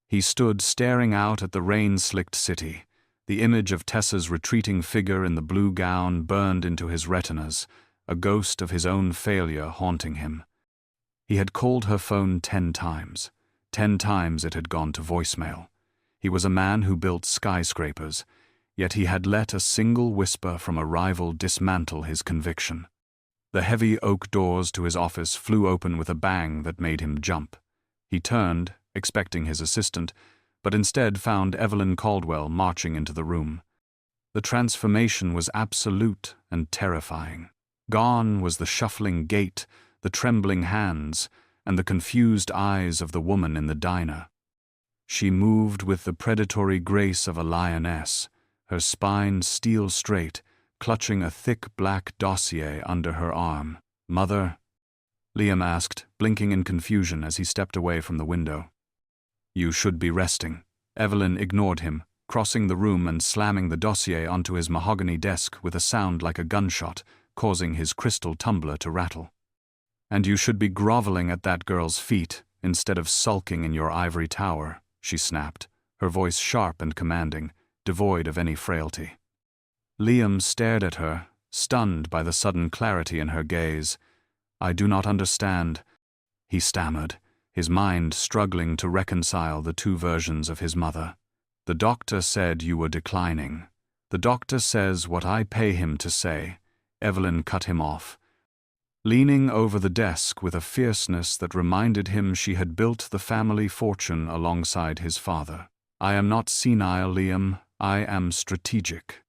He stood staring out at the rain-slicked city, the image of Tessa's retreating figure in the blue gown burned into his retinas, a ghost of his own failure haunting him. He had called her phone 10 times. 10 times it had gone to voicemail. He was a man who built skyscrapers, yet he had let a single whisper from a rival dismantle his conviction. The heavy oak doors to his office flew open with a bang that made him jump. He turned, expecting his assistant, but instead found Evelyn Caldwell marching into the room. The transformation was absolute and terrifying. Gone was the shuffling gait, the trembling hands, and the confused eyes of the woman in the diner. She moved with the predatory grace of a lioness, her spine steel straight, clutching a thick black dossier under her arm. "Mother?" Liam asked, blinking in confusion as he stepped away from the window. "You should be resting," Evelyn ignored him, crossing the room and slamming the dossier onto his mahogany desk with a sound like a gunshot, causing his crystal tumbler to rattle. "And you should be groveling at that girl's feet instead of sulking in your ivory tower," she snapped, her voice sharp and commanding, devoid of any frailty. Liam stared at her, stunned by the sudden clarity in her gaze. "I do not understand," he stammered, his mind struggling to reconcile the two versions of his mother. "The doctor said you were declining. The doctor says what I pay him to say," Evelyn cut him off, leaning over the desk with a fierceness that reminded him she had built the family fortune alongside his father. "I am not senile, Liam. I am strategic.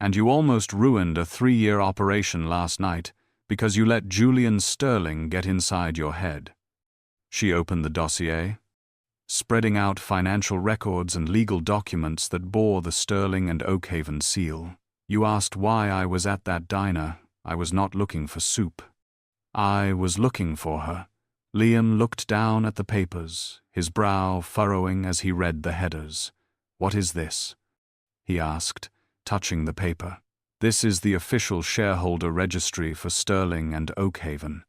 And you almost ruined a 3-year operation last night because you let Julian Sterling get inside your head." She opened the dossier, spreading out financial records and legal documents that bore the Sterling and Oakhaven seal. "You asked why I was at that diner. I was not looking for soup. I was looking for her." Liam looked down at the papers, his brow furrowing as he read the headers. "What is this?" he asked, touching the paper. "This is the official shareholder registry for Sterling and Oakhaven,"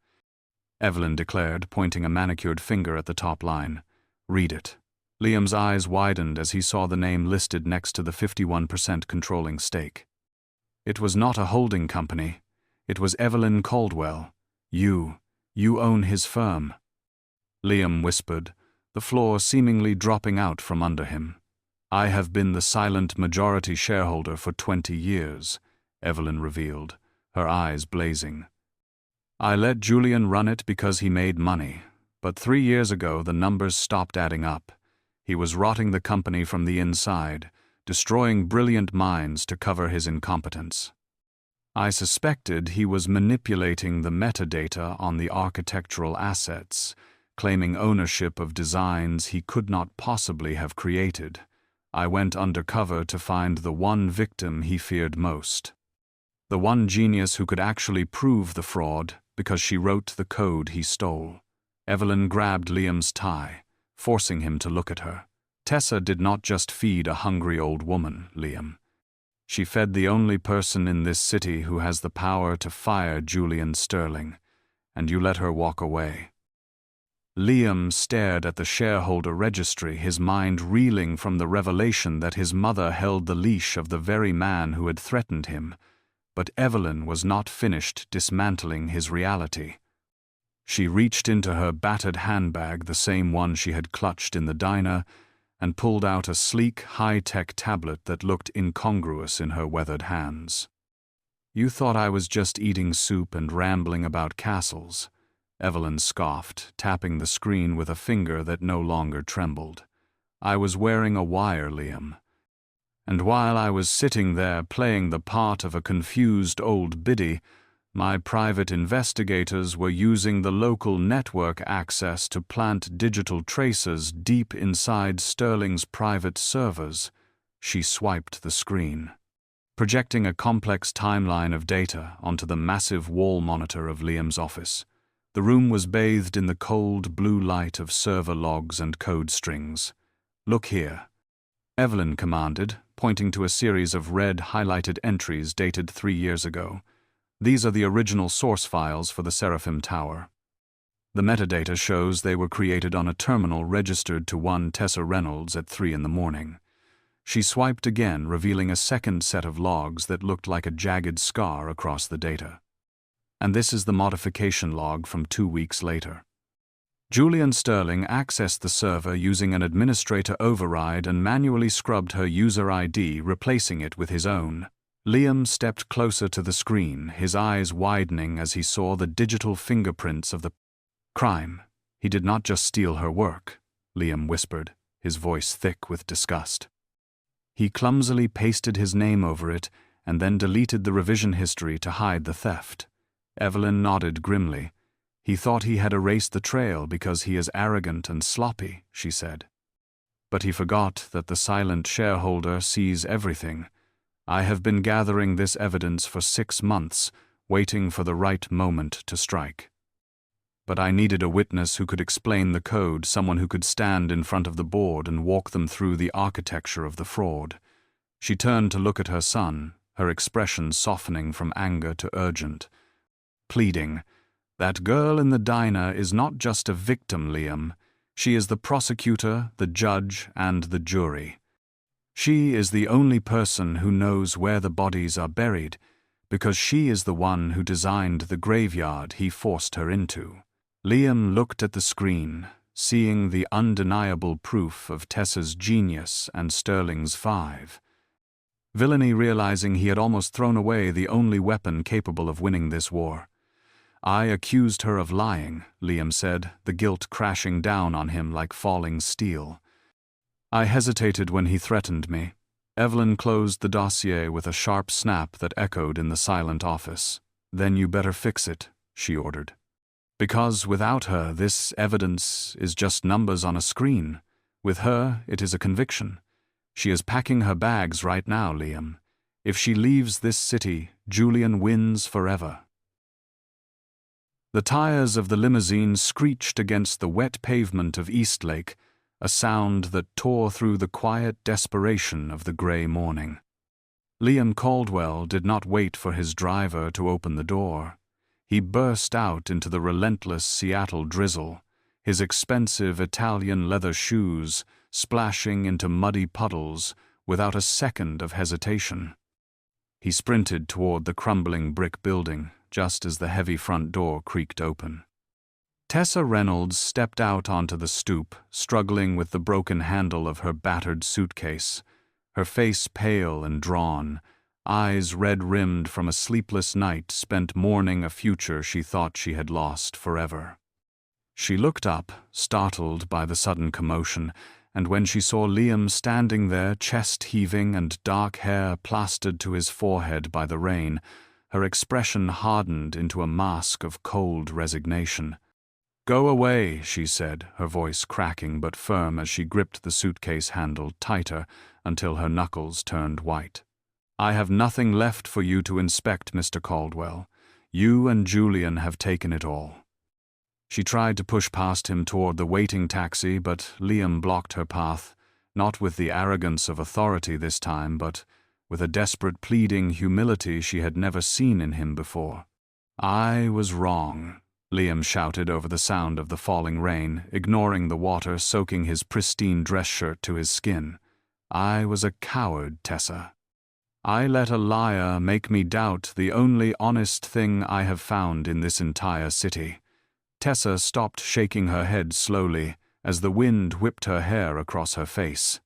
Evelyn declared, pointing a manicured finger at the top line. "Read it." Liam's eyes widened as he saw the name listed next to the 51% controlling stake. It was not a holding company. It was Evelyn Caldwell. You own his firm." Liam whispered, the floor seemingly dropping out from under him. "I have been the silent majority shareholder for 20 years, Evelyn revealed, her eyes blazing. "I let Julian run it because he made money, but 3 years ago the numbers stopped adding up. He was rotting the company from the inside, destroying brilliant minds to cover his incompetence. I suspected he was manipulating the metadata on the architectural assets, claiming ownership of designs he could not possibly have created. I went undercover to find the one victim he feared most. The one genius who could actually prove the fraud because she wrote the code he stole." Evelyn grabbed Liam's tie, forcing him to look at her. "Tessa did not just feed a hungry old woman, Liam. She fed the only person in this city who has the power to fire Julian Sterling, and you let her walk away." Liam stared at the shareholder registry, his mind reeling from the revelation that his mother held the leash of the very man who had threatened him. But Evelyn was not finished dismantling his reality. She reached into her battered handbag, the same one she had clutched in the diner, and pulled out a sleek, high-tech tablet that looked incongruous in her weathered hands. "You thought I was just eating soup and rambling about castles," Evelyn scoffed, tapping the screen with a finger that no longer trembled. "I was wearing a wire, Liam. And while I was sitting there playing the part of a confused old biddy, my private investigators were using the local network access to plant digital tracers deep inside Sterling's private servers." She swiped the screen, projecting a complex timeline of data onto the massive wall monitor of Liam's office. The room was bathed in the cold blue light of server logs and code strings. "Look here," Evelyn commanded, pointing to a series of red highlighted entries dated 3 years ago. "These are the original source files for the Seraphim Tower. The metadata shows they were created on a terminal registered to one Tessa Reynolds at 3 in the morning. She swiped again, revealing a second set of logs that looked like a jagged scar across the data. And this is the modification log from 2 weeks later. Julian Sterling accessed the server using an administrator override and manually scrubbed her user ID, replacing it with his own. Liam stepped closer to the screen, his eyes widening as he saw the digital fingerprints of the crime. "He did not just steal her work," Liam whispered, his voice thick with disgust. "He clumsily pasted his name over it and then deleted the revision history to hide the theft." Evelyn nodded grimly. "He thought he had erased the trail because he is arrogant and sloppy," she said. "But he forgot that the silent shareholder sees everything. I have been gathering this evidence for 6 months, waiting for the right moment to strike." but I needed a witness who could explain the code, someone who could stand in front of the board and walk them through the architecture of the fraud. She turned to look at her son, her expression softening from anger to urgent, pleading, "That girl in the diner is not just a victim, Liam. She is the prosecutor, the judge, and the jury. She is the only person who knows where the bodies are buried, because she is the one who designed the graveyard he forced her into." Liam looked at the screen, seeing the undeniable proof of Tessa's genius and Sterling's 5. Villainy, realizing he had almost thrown away the only weapon capable of winning this war. "I accused her of lying," Liam said, the guilt crashing down on him like falling steel. "I hesitated when he threatened me." Evelyn closed the dossier with a sharp snap that echoed in the silent office. "Then you better fix it," she ordered. "Because without her, this evidence is just numbers on a screen. With her, it is a conviction. She is packing her bags right now, Liam. If she leaves this city, Julian wins forever." The tires of the limousine screeched against the wet pavement of Eastlake, a sound that tore through the quiet desperation of the grey morning. Liam Caldwell did not wait for his driver to open the door. He burst out into the relentless Seattle drizzle, his expensive Italian leather shoes splashing into muddy puddles without a second of hesitation. He sprinted toward the crumbling brick building, just as the heavy front door creaked open. Tessa Reynolds stepped out onto the stoop, struggling with the broken handle of her battered suitcase, her face pale and drawn, eyes red-rimmed from a sleepless night spent mourning a future she thought she had lost forever. She looked up, startled by the sudden commotion, and when she saw Liam standing there, chest heaving and dark hair plastered to his forehead by the rain, her expression hardened into a mask of cold resignation. "Go away," she said, her voice cracking but firm as she gripped the suitcase handle tighter until her knuckles turned white. "I have nothing left for you to inspect, Mr. Caldwell. You and Julian have taken it all." She tried to push past him toward the waiting taxi, but Liam blocked her path, not with the arrogance of authority this time, but with a desperate pleading humility she had never seen in him before. "I was wrong," Liam shouted over the sound of the falling rain, ignoring the water soaking his pristine dress shirt to his skin. "I was a coward, Tessa. I let a liar make me doubt the only honest thing I have found in this entire city." Tessa stopped shaking her head slowly as the wind whipped her hair across her face.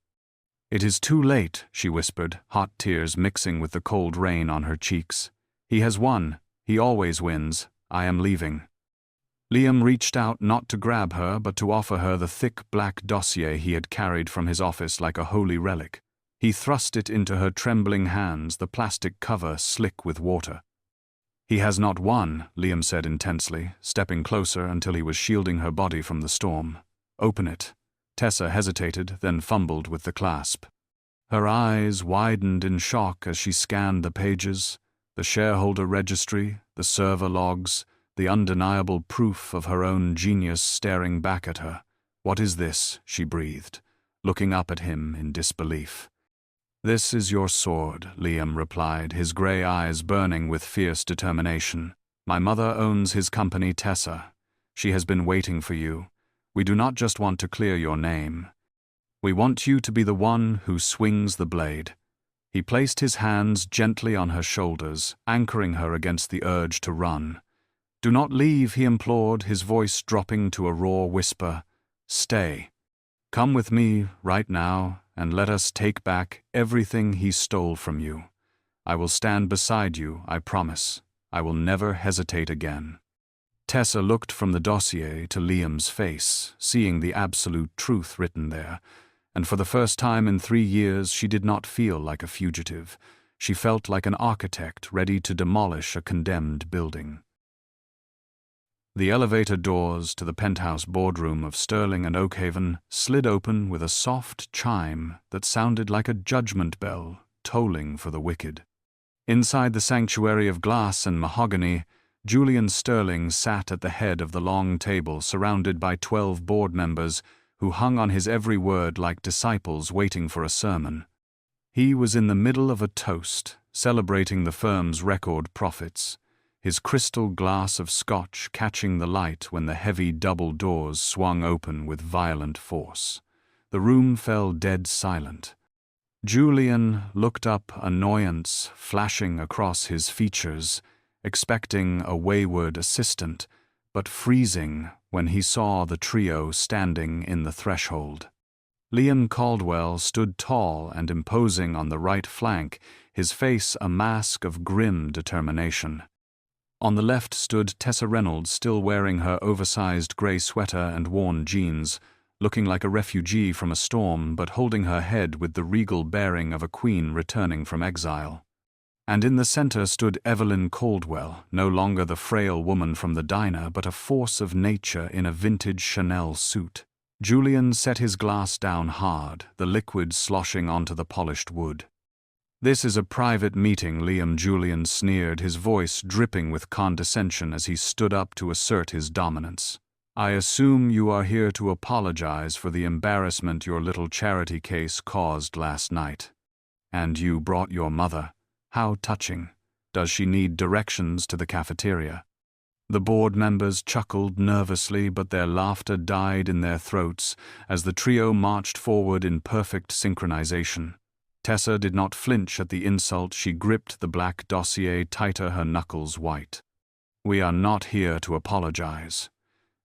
"It is too late," she whispered, hot tears mixing with the cold rain on her cheeks. "He has won. He always wins. I am leaving." Liam reached out not to grab her, but to offer her the thick black dossier he had carried from his office like a holy relic. He thrust it into her trembling hands, the plastic cover slick with water. "He has not won," Liam said intensely, stepping closer until he was shielding her body from the storm. "Open it." Tessa hesitated, then fumbled with the clasp. Her eyes widened in shock as she scanned the pages, the shareholder registry, the server logs, the undeniable proof of her own genius staring back at her. "What is this?" she breathed, looking up at him in disbelief. "This is your sword," Liam replied, his grey eyes burning with fierce determination. "My mother owns his company, Tessa. She has been waiting for you. We do not just want to clear your name. We want you to be the one who swings the blade." He placed his hands gently on her shoulders, anchoring her against the urge to run. "Do not leave," he implored, his voice dropping to a raw whisper. "Stay. Come with me right now, and let us take back everything he stole from you. I will stand beside you, I promise. I will never hesitate again." Tessa looked from the dossier to Liam's face, seeing the absolute truth written there, and for the first time in 3 years she did not feel like a fugitive. She felt like an architect ready to demolish a condemned building. The elevator doors to the penthouse boardroom of Sterling and Oakhaven slid open with a soft chime that sounded like a judgment bell tolling for the wicked. Inside the sanctuary of glass and mahogany, Julian Sterling sat at the head of the long table surrounded by 12 board members who hung on his every word like disciples waiting for a sermon. He was in the middle of a toast, celebrating the firm's record profits, his crystal glass of scotch catching the light when the heavy double doors swung open with violent force. The room fell dead silent. Julian looked up, annoyance flashing across his features, expecting a wayward assistant, but freezing when he saw the trio standing in the threshold. Liam Caldwell stood tall and imposing on the right flank, his face a mask of grim determination. On the left stood Tessa Reynolds, still wearing her oversized gray sweater and worn jeans, looking like a refugee from a storm but holding her head with the regal bearing of a queen returning from exile. And in the center stood Evelyn Caldwell, no longer the frail woman from the diner but a force of nature in a vintage Chanel suit. Julian set his glass down hard, the liquid sloshing onto the polished wood. "This is a private meeting," Liam Julian sneered, his voice dripping with condescension as he stood up to assert his dominance. "I assume you are here to apologize for the embarrassment your little charity case caused last night. And you brought your mother. How touching. Does she need directions to the cafeteria?" The board members chuckled nervously, but their laughter died in their throats as the trio marched forward in perfect synchronization. Tessa did not flinch at the insult. She gripped the black dossier tighter, her knuckles white. "We are not here to apologize,"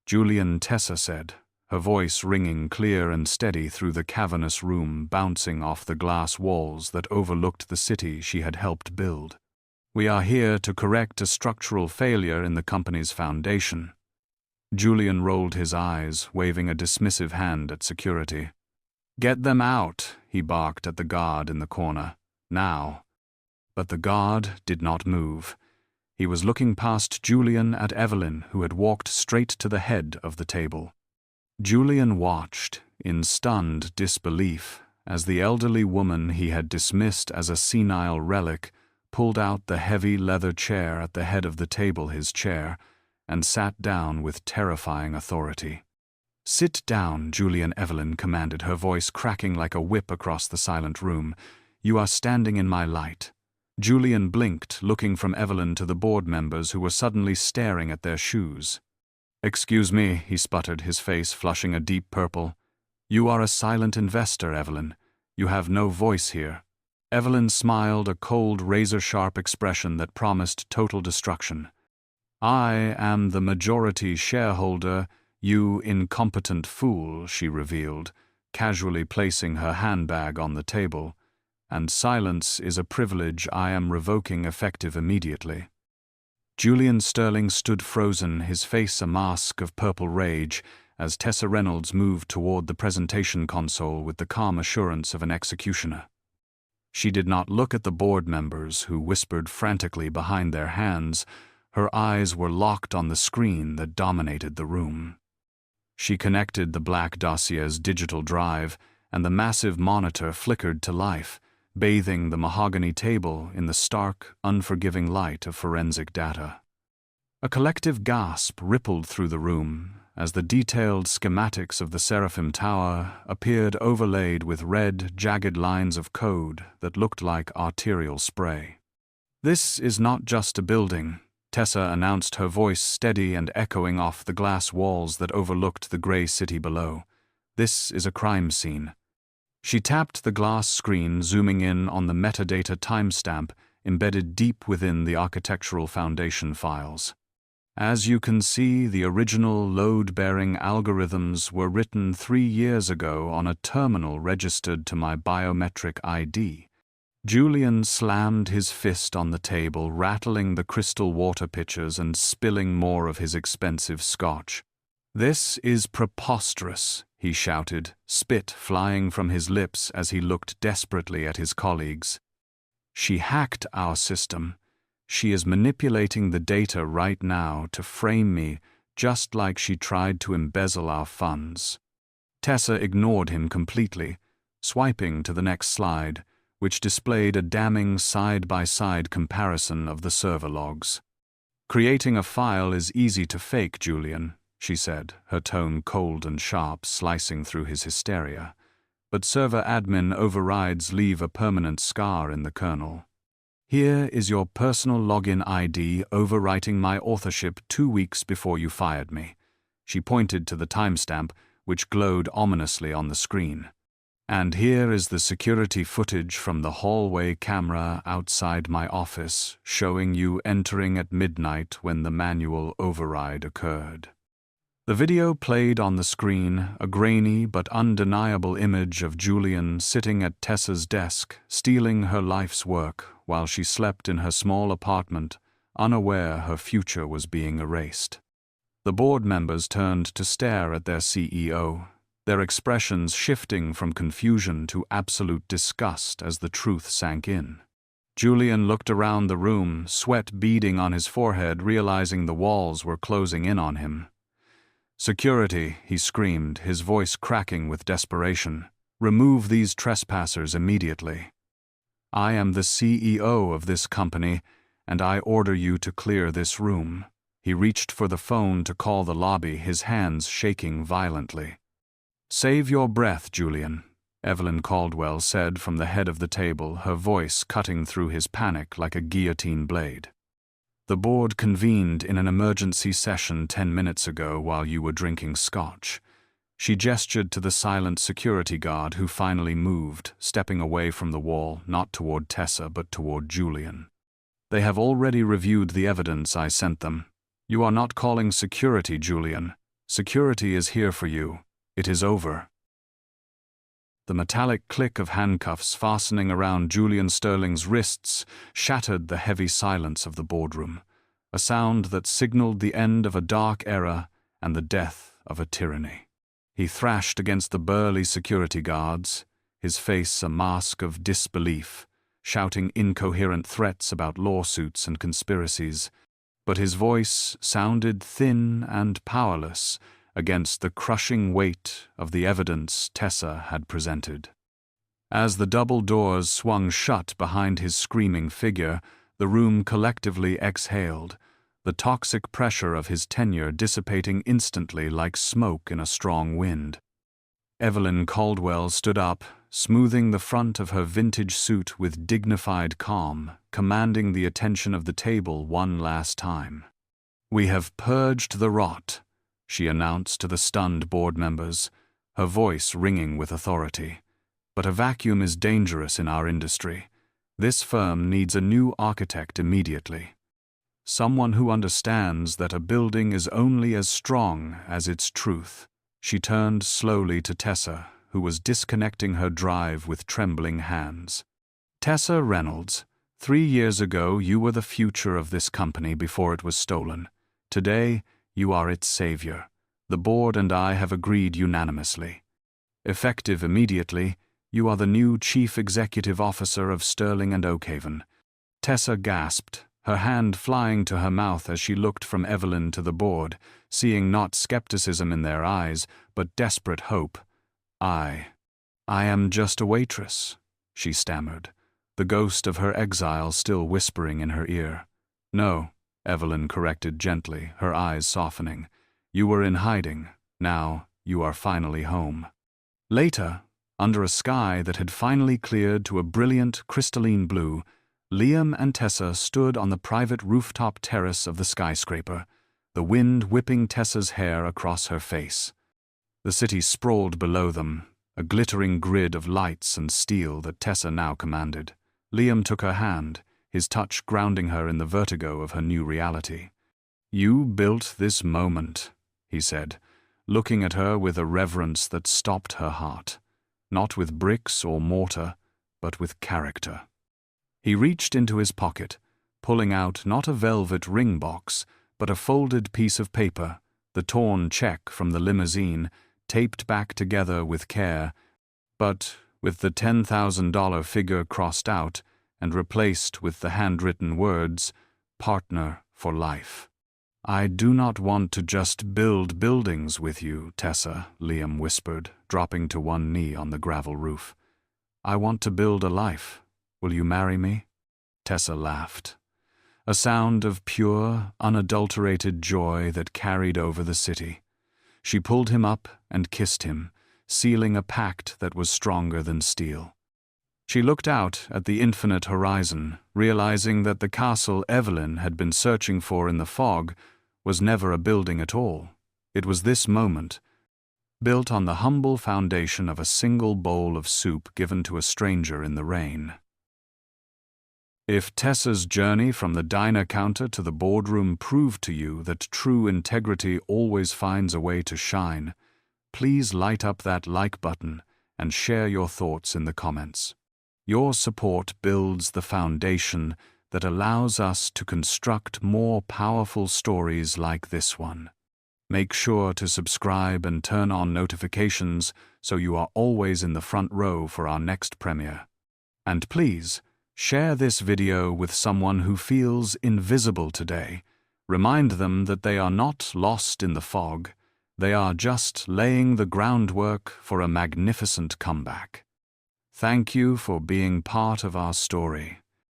Julian Tessa said, her voice ringing clear and steady through the cavernous room, bouncing off the glass walls that overlooked the city she had helped build. "We are here to correct a structural failure in the company's foundation." Julian rolled his eyes, waving a dismissive hand at security. "Get them out," he barked at the guard in the corner. "Now." But the guard did not move. He was looking past Julian at Evelyn, who had walked straight to the head of the table. Julian watched, in stunned disbelief, as the elderly woman he had dismissed as a senile relic pulled out the heavy leather chair at the head of the table, his chair, and sat down with terrifying authority. "Sit down," Julian Evelyn commanded, her voice cracking like a whip across the silent room. "You are standing in my light." Julian blinked, looking from Evelyn to the board members who were suddenly staring at their shoes. "Excuse me," he sputtered, his face flushing a deep purple. "You are a silent investor, Evelyn. You have no voice here." Evelyn smiled, a cold, razor-sharp expression that promised total destruction. "I am the majority shareholder, you incompetent fool," she revealed, casually placing her handbag on the table. "And silence is a privilege I am revoking effective immediately." Julian Sterling stood frozen, his face a mask of purple rage, as Tessa Reynolds moved toward the presentation console with the calm assurance of an executioner. She did not look at the board members, who whispered frantically behind their hands. Her eyes were locked on the screen that dominated the room. She connected the black dossier's digital drive, and the massive monitor flickered to life, bathing the mahogany table in the stark, unforgiving light of forensic data. A collective gasp rippled through the room as the detailed schematics of the Seraphim Tower appeared overlaid with red, jagged lines of code that looked like arterial spray. "This is not just a building," Tessa announced, her voice steady and echoing off the glass walls that overlooked the gray city below. "This is a crime scene." She tapped the glass screen, zooming in on the metadata timestamp embedded deep within the architectural foundation files. "As you can see, the original load-bearing algorithms were written 3 years ago on a terminal registered to my biometric ID." Julian slammed his fist on the table, rattling the crystal water pitchers and spilling more of his expensive scotch. "This is preposterous," he shouted, spit flying from his lips as he looked desperately at his colleagues. "She hacked our system. She is manipulating the data right now to frame me, just like she tried to embezzle our funds." Tessa ignored him completely, swiping to the next slide, which displayed a damning side-by-side comparison of the server logs. "Creating a file is easy to fake, Julian," she said, her tone cold and sharp, slicing through his hysteria. "But server admin overrides leave a permanent scar in the kernel. Here is your personal login ID overwriting my authorship 2 weeks before you fired me." She pointed to the timestamp, which glowed ominously on the screen. "And here is the security footage from the hallway camera outside my office, showing you entering at midnight when the manual override occurred." The video played on the screen, a grainy but undeniable image of Julian sitting at Tessa's desk, stealing her life's work while she slept in her small apartment, unaware her future was being erased. The board members turned to stare at their CEO, their expressions shifting from confusion to absolute disgust as the truth sank in. Julian looked around the room, sweat beading on his forehead, realizing the walls were closing in on him. "Security," he screamed, his voice cracking with desperation. "Remove these trespassers immediately. I am the CEO of this company, and I order you to clear this room." He reached for the phone to call the lobby, his hands shaking violently. "Save your breath, Julian," Evelyn Caldwell said from the head of the table, her voice cutting through his panic like a guillotine blade. "The board convened in an emergency session 10 minutes ago while you were drinking scotch." She gestured to the silent security guard who finally moved, stepping away from the wall, not toward Tessa but toward Julian. "They have already reviewed the evidence I sent them. You are not calling security, Julian. Security is here for you. It is over." The metallic click of handcuffs fastening around Julian Sterling's wrists shattered the heavy silence of the boardroom, a sound that signaled the end of a dark era and the death of a tyranny. He thrashed against the burly security guards, his face a mask of disbelief, shouting incoherent threats about lawsuits and conspiracies, but his voice sounded thin and powerless against the crushing weight of the evidence Tessa had presented. As the double doors swung shut behind his screaming figure, the room collectively exhaled, the toxic pressure of his tenure dissipating instantly like smoke in a strong wind. Evelyn Caldwell stood up, smoothing the front of her vintage suit with dignified calm, commanding the attention of the table one last time. "We have purged the rot," she announced to the stunned board members, her voice ringing with authority. "But a vacuum is dangerous in our industry. This firm needs a new architect immediately. Someone who understands that a building is only as strong as its truth." She turned slowly to Tessa, who was disconnecting her drive with trembling hands. "Tessa Reynolds, 3 years ago you were the future of this company before it was stolen. Today, you are its savior. The board and I have agreed unanimously. Effective immediately, you are the new Chief Executive Officer of Sterling and Oakhaven." Tessa gasped, her hand flying to her mouth as she looked from Evelyn to the board, seeing not skepticism in their eyes, but desperate hope. I am just a waitress," she stammered, the ghost of her exile still whispering in her ear. "No," Evelyn corrected gently, her eyes softening. "You were in hiding. Now you are finally home." Later, under a sky that had finally cleared to a brilliant crystalline blue, Liam and Tessa stood on the private rooftop terrace of the skyscraper, the wind whipping Tessa's hair across her face. The city sprawled below them, a glittering grid of lights and steel that Tessa now commanded. Liam took her hand, his touch grounding her in the vertigo of her new reality. "You built this moment," he said, looking at her with a reverence that stopped her heart. "Not with bricks or mortar, but with character." He reached into his pocket, pulling out not a velvet ring box, but a folded piece of paper, the torn check from the limousine, taped back together with care, but with the $10,000 figure crossed out and replaced with the handwritten words, "Partner for life." "I do not want to just build buildings with you, Tessa," Liam whispered, dropping to one knee on the gravel roof. "I want to build a life. Will you marry me?" Tessa laughed. a sound of pure, unadulterated joy that carried over the city. She pulled him up and kissed him, sealing a pact that was stronger than steel. She looked out at the infinite horizon, realizing that the castle Evelyn had been searching for in the fog was never a building at all. It was this moment, built on the humble foundation of a single bowl of soup given to a stranger in the rain. If Tessa's journey from the diner counter to the boardroom proved to you that true integrity always finds a way to shine, please light up that like button and share your thoughts in the comments. Your support builds the foundation that allows us to construct more powerful stories like this one. Make sure to subscribe and turn on notifications so you are always in the front row for our next premiere. And please, share this video with someone who feels invisible today. Remind them that they are not lost in the fog. They are just laying the groundwork for a magnificent comeback. Thank you for being part of our story.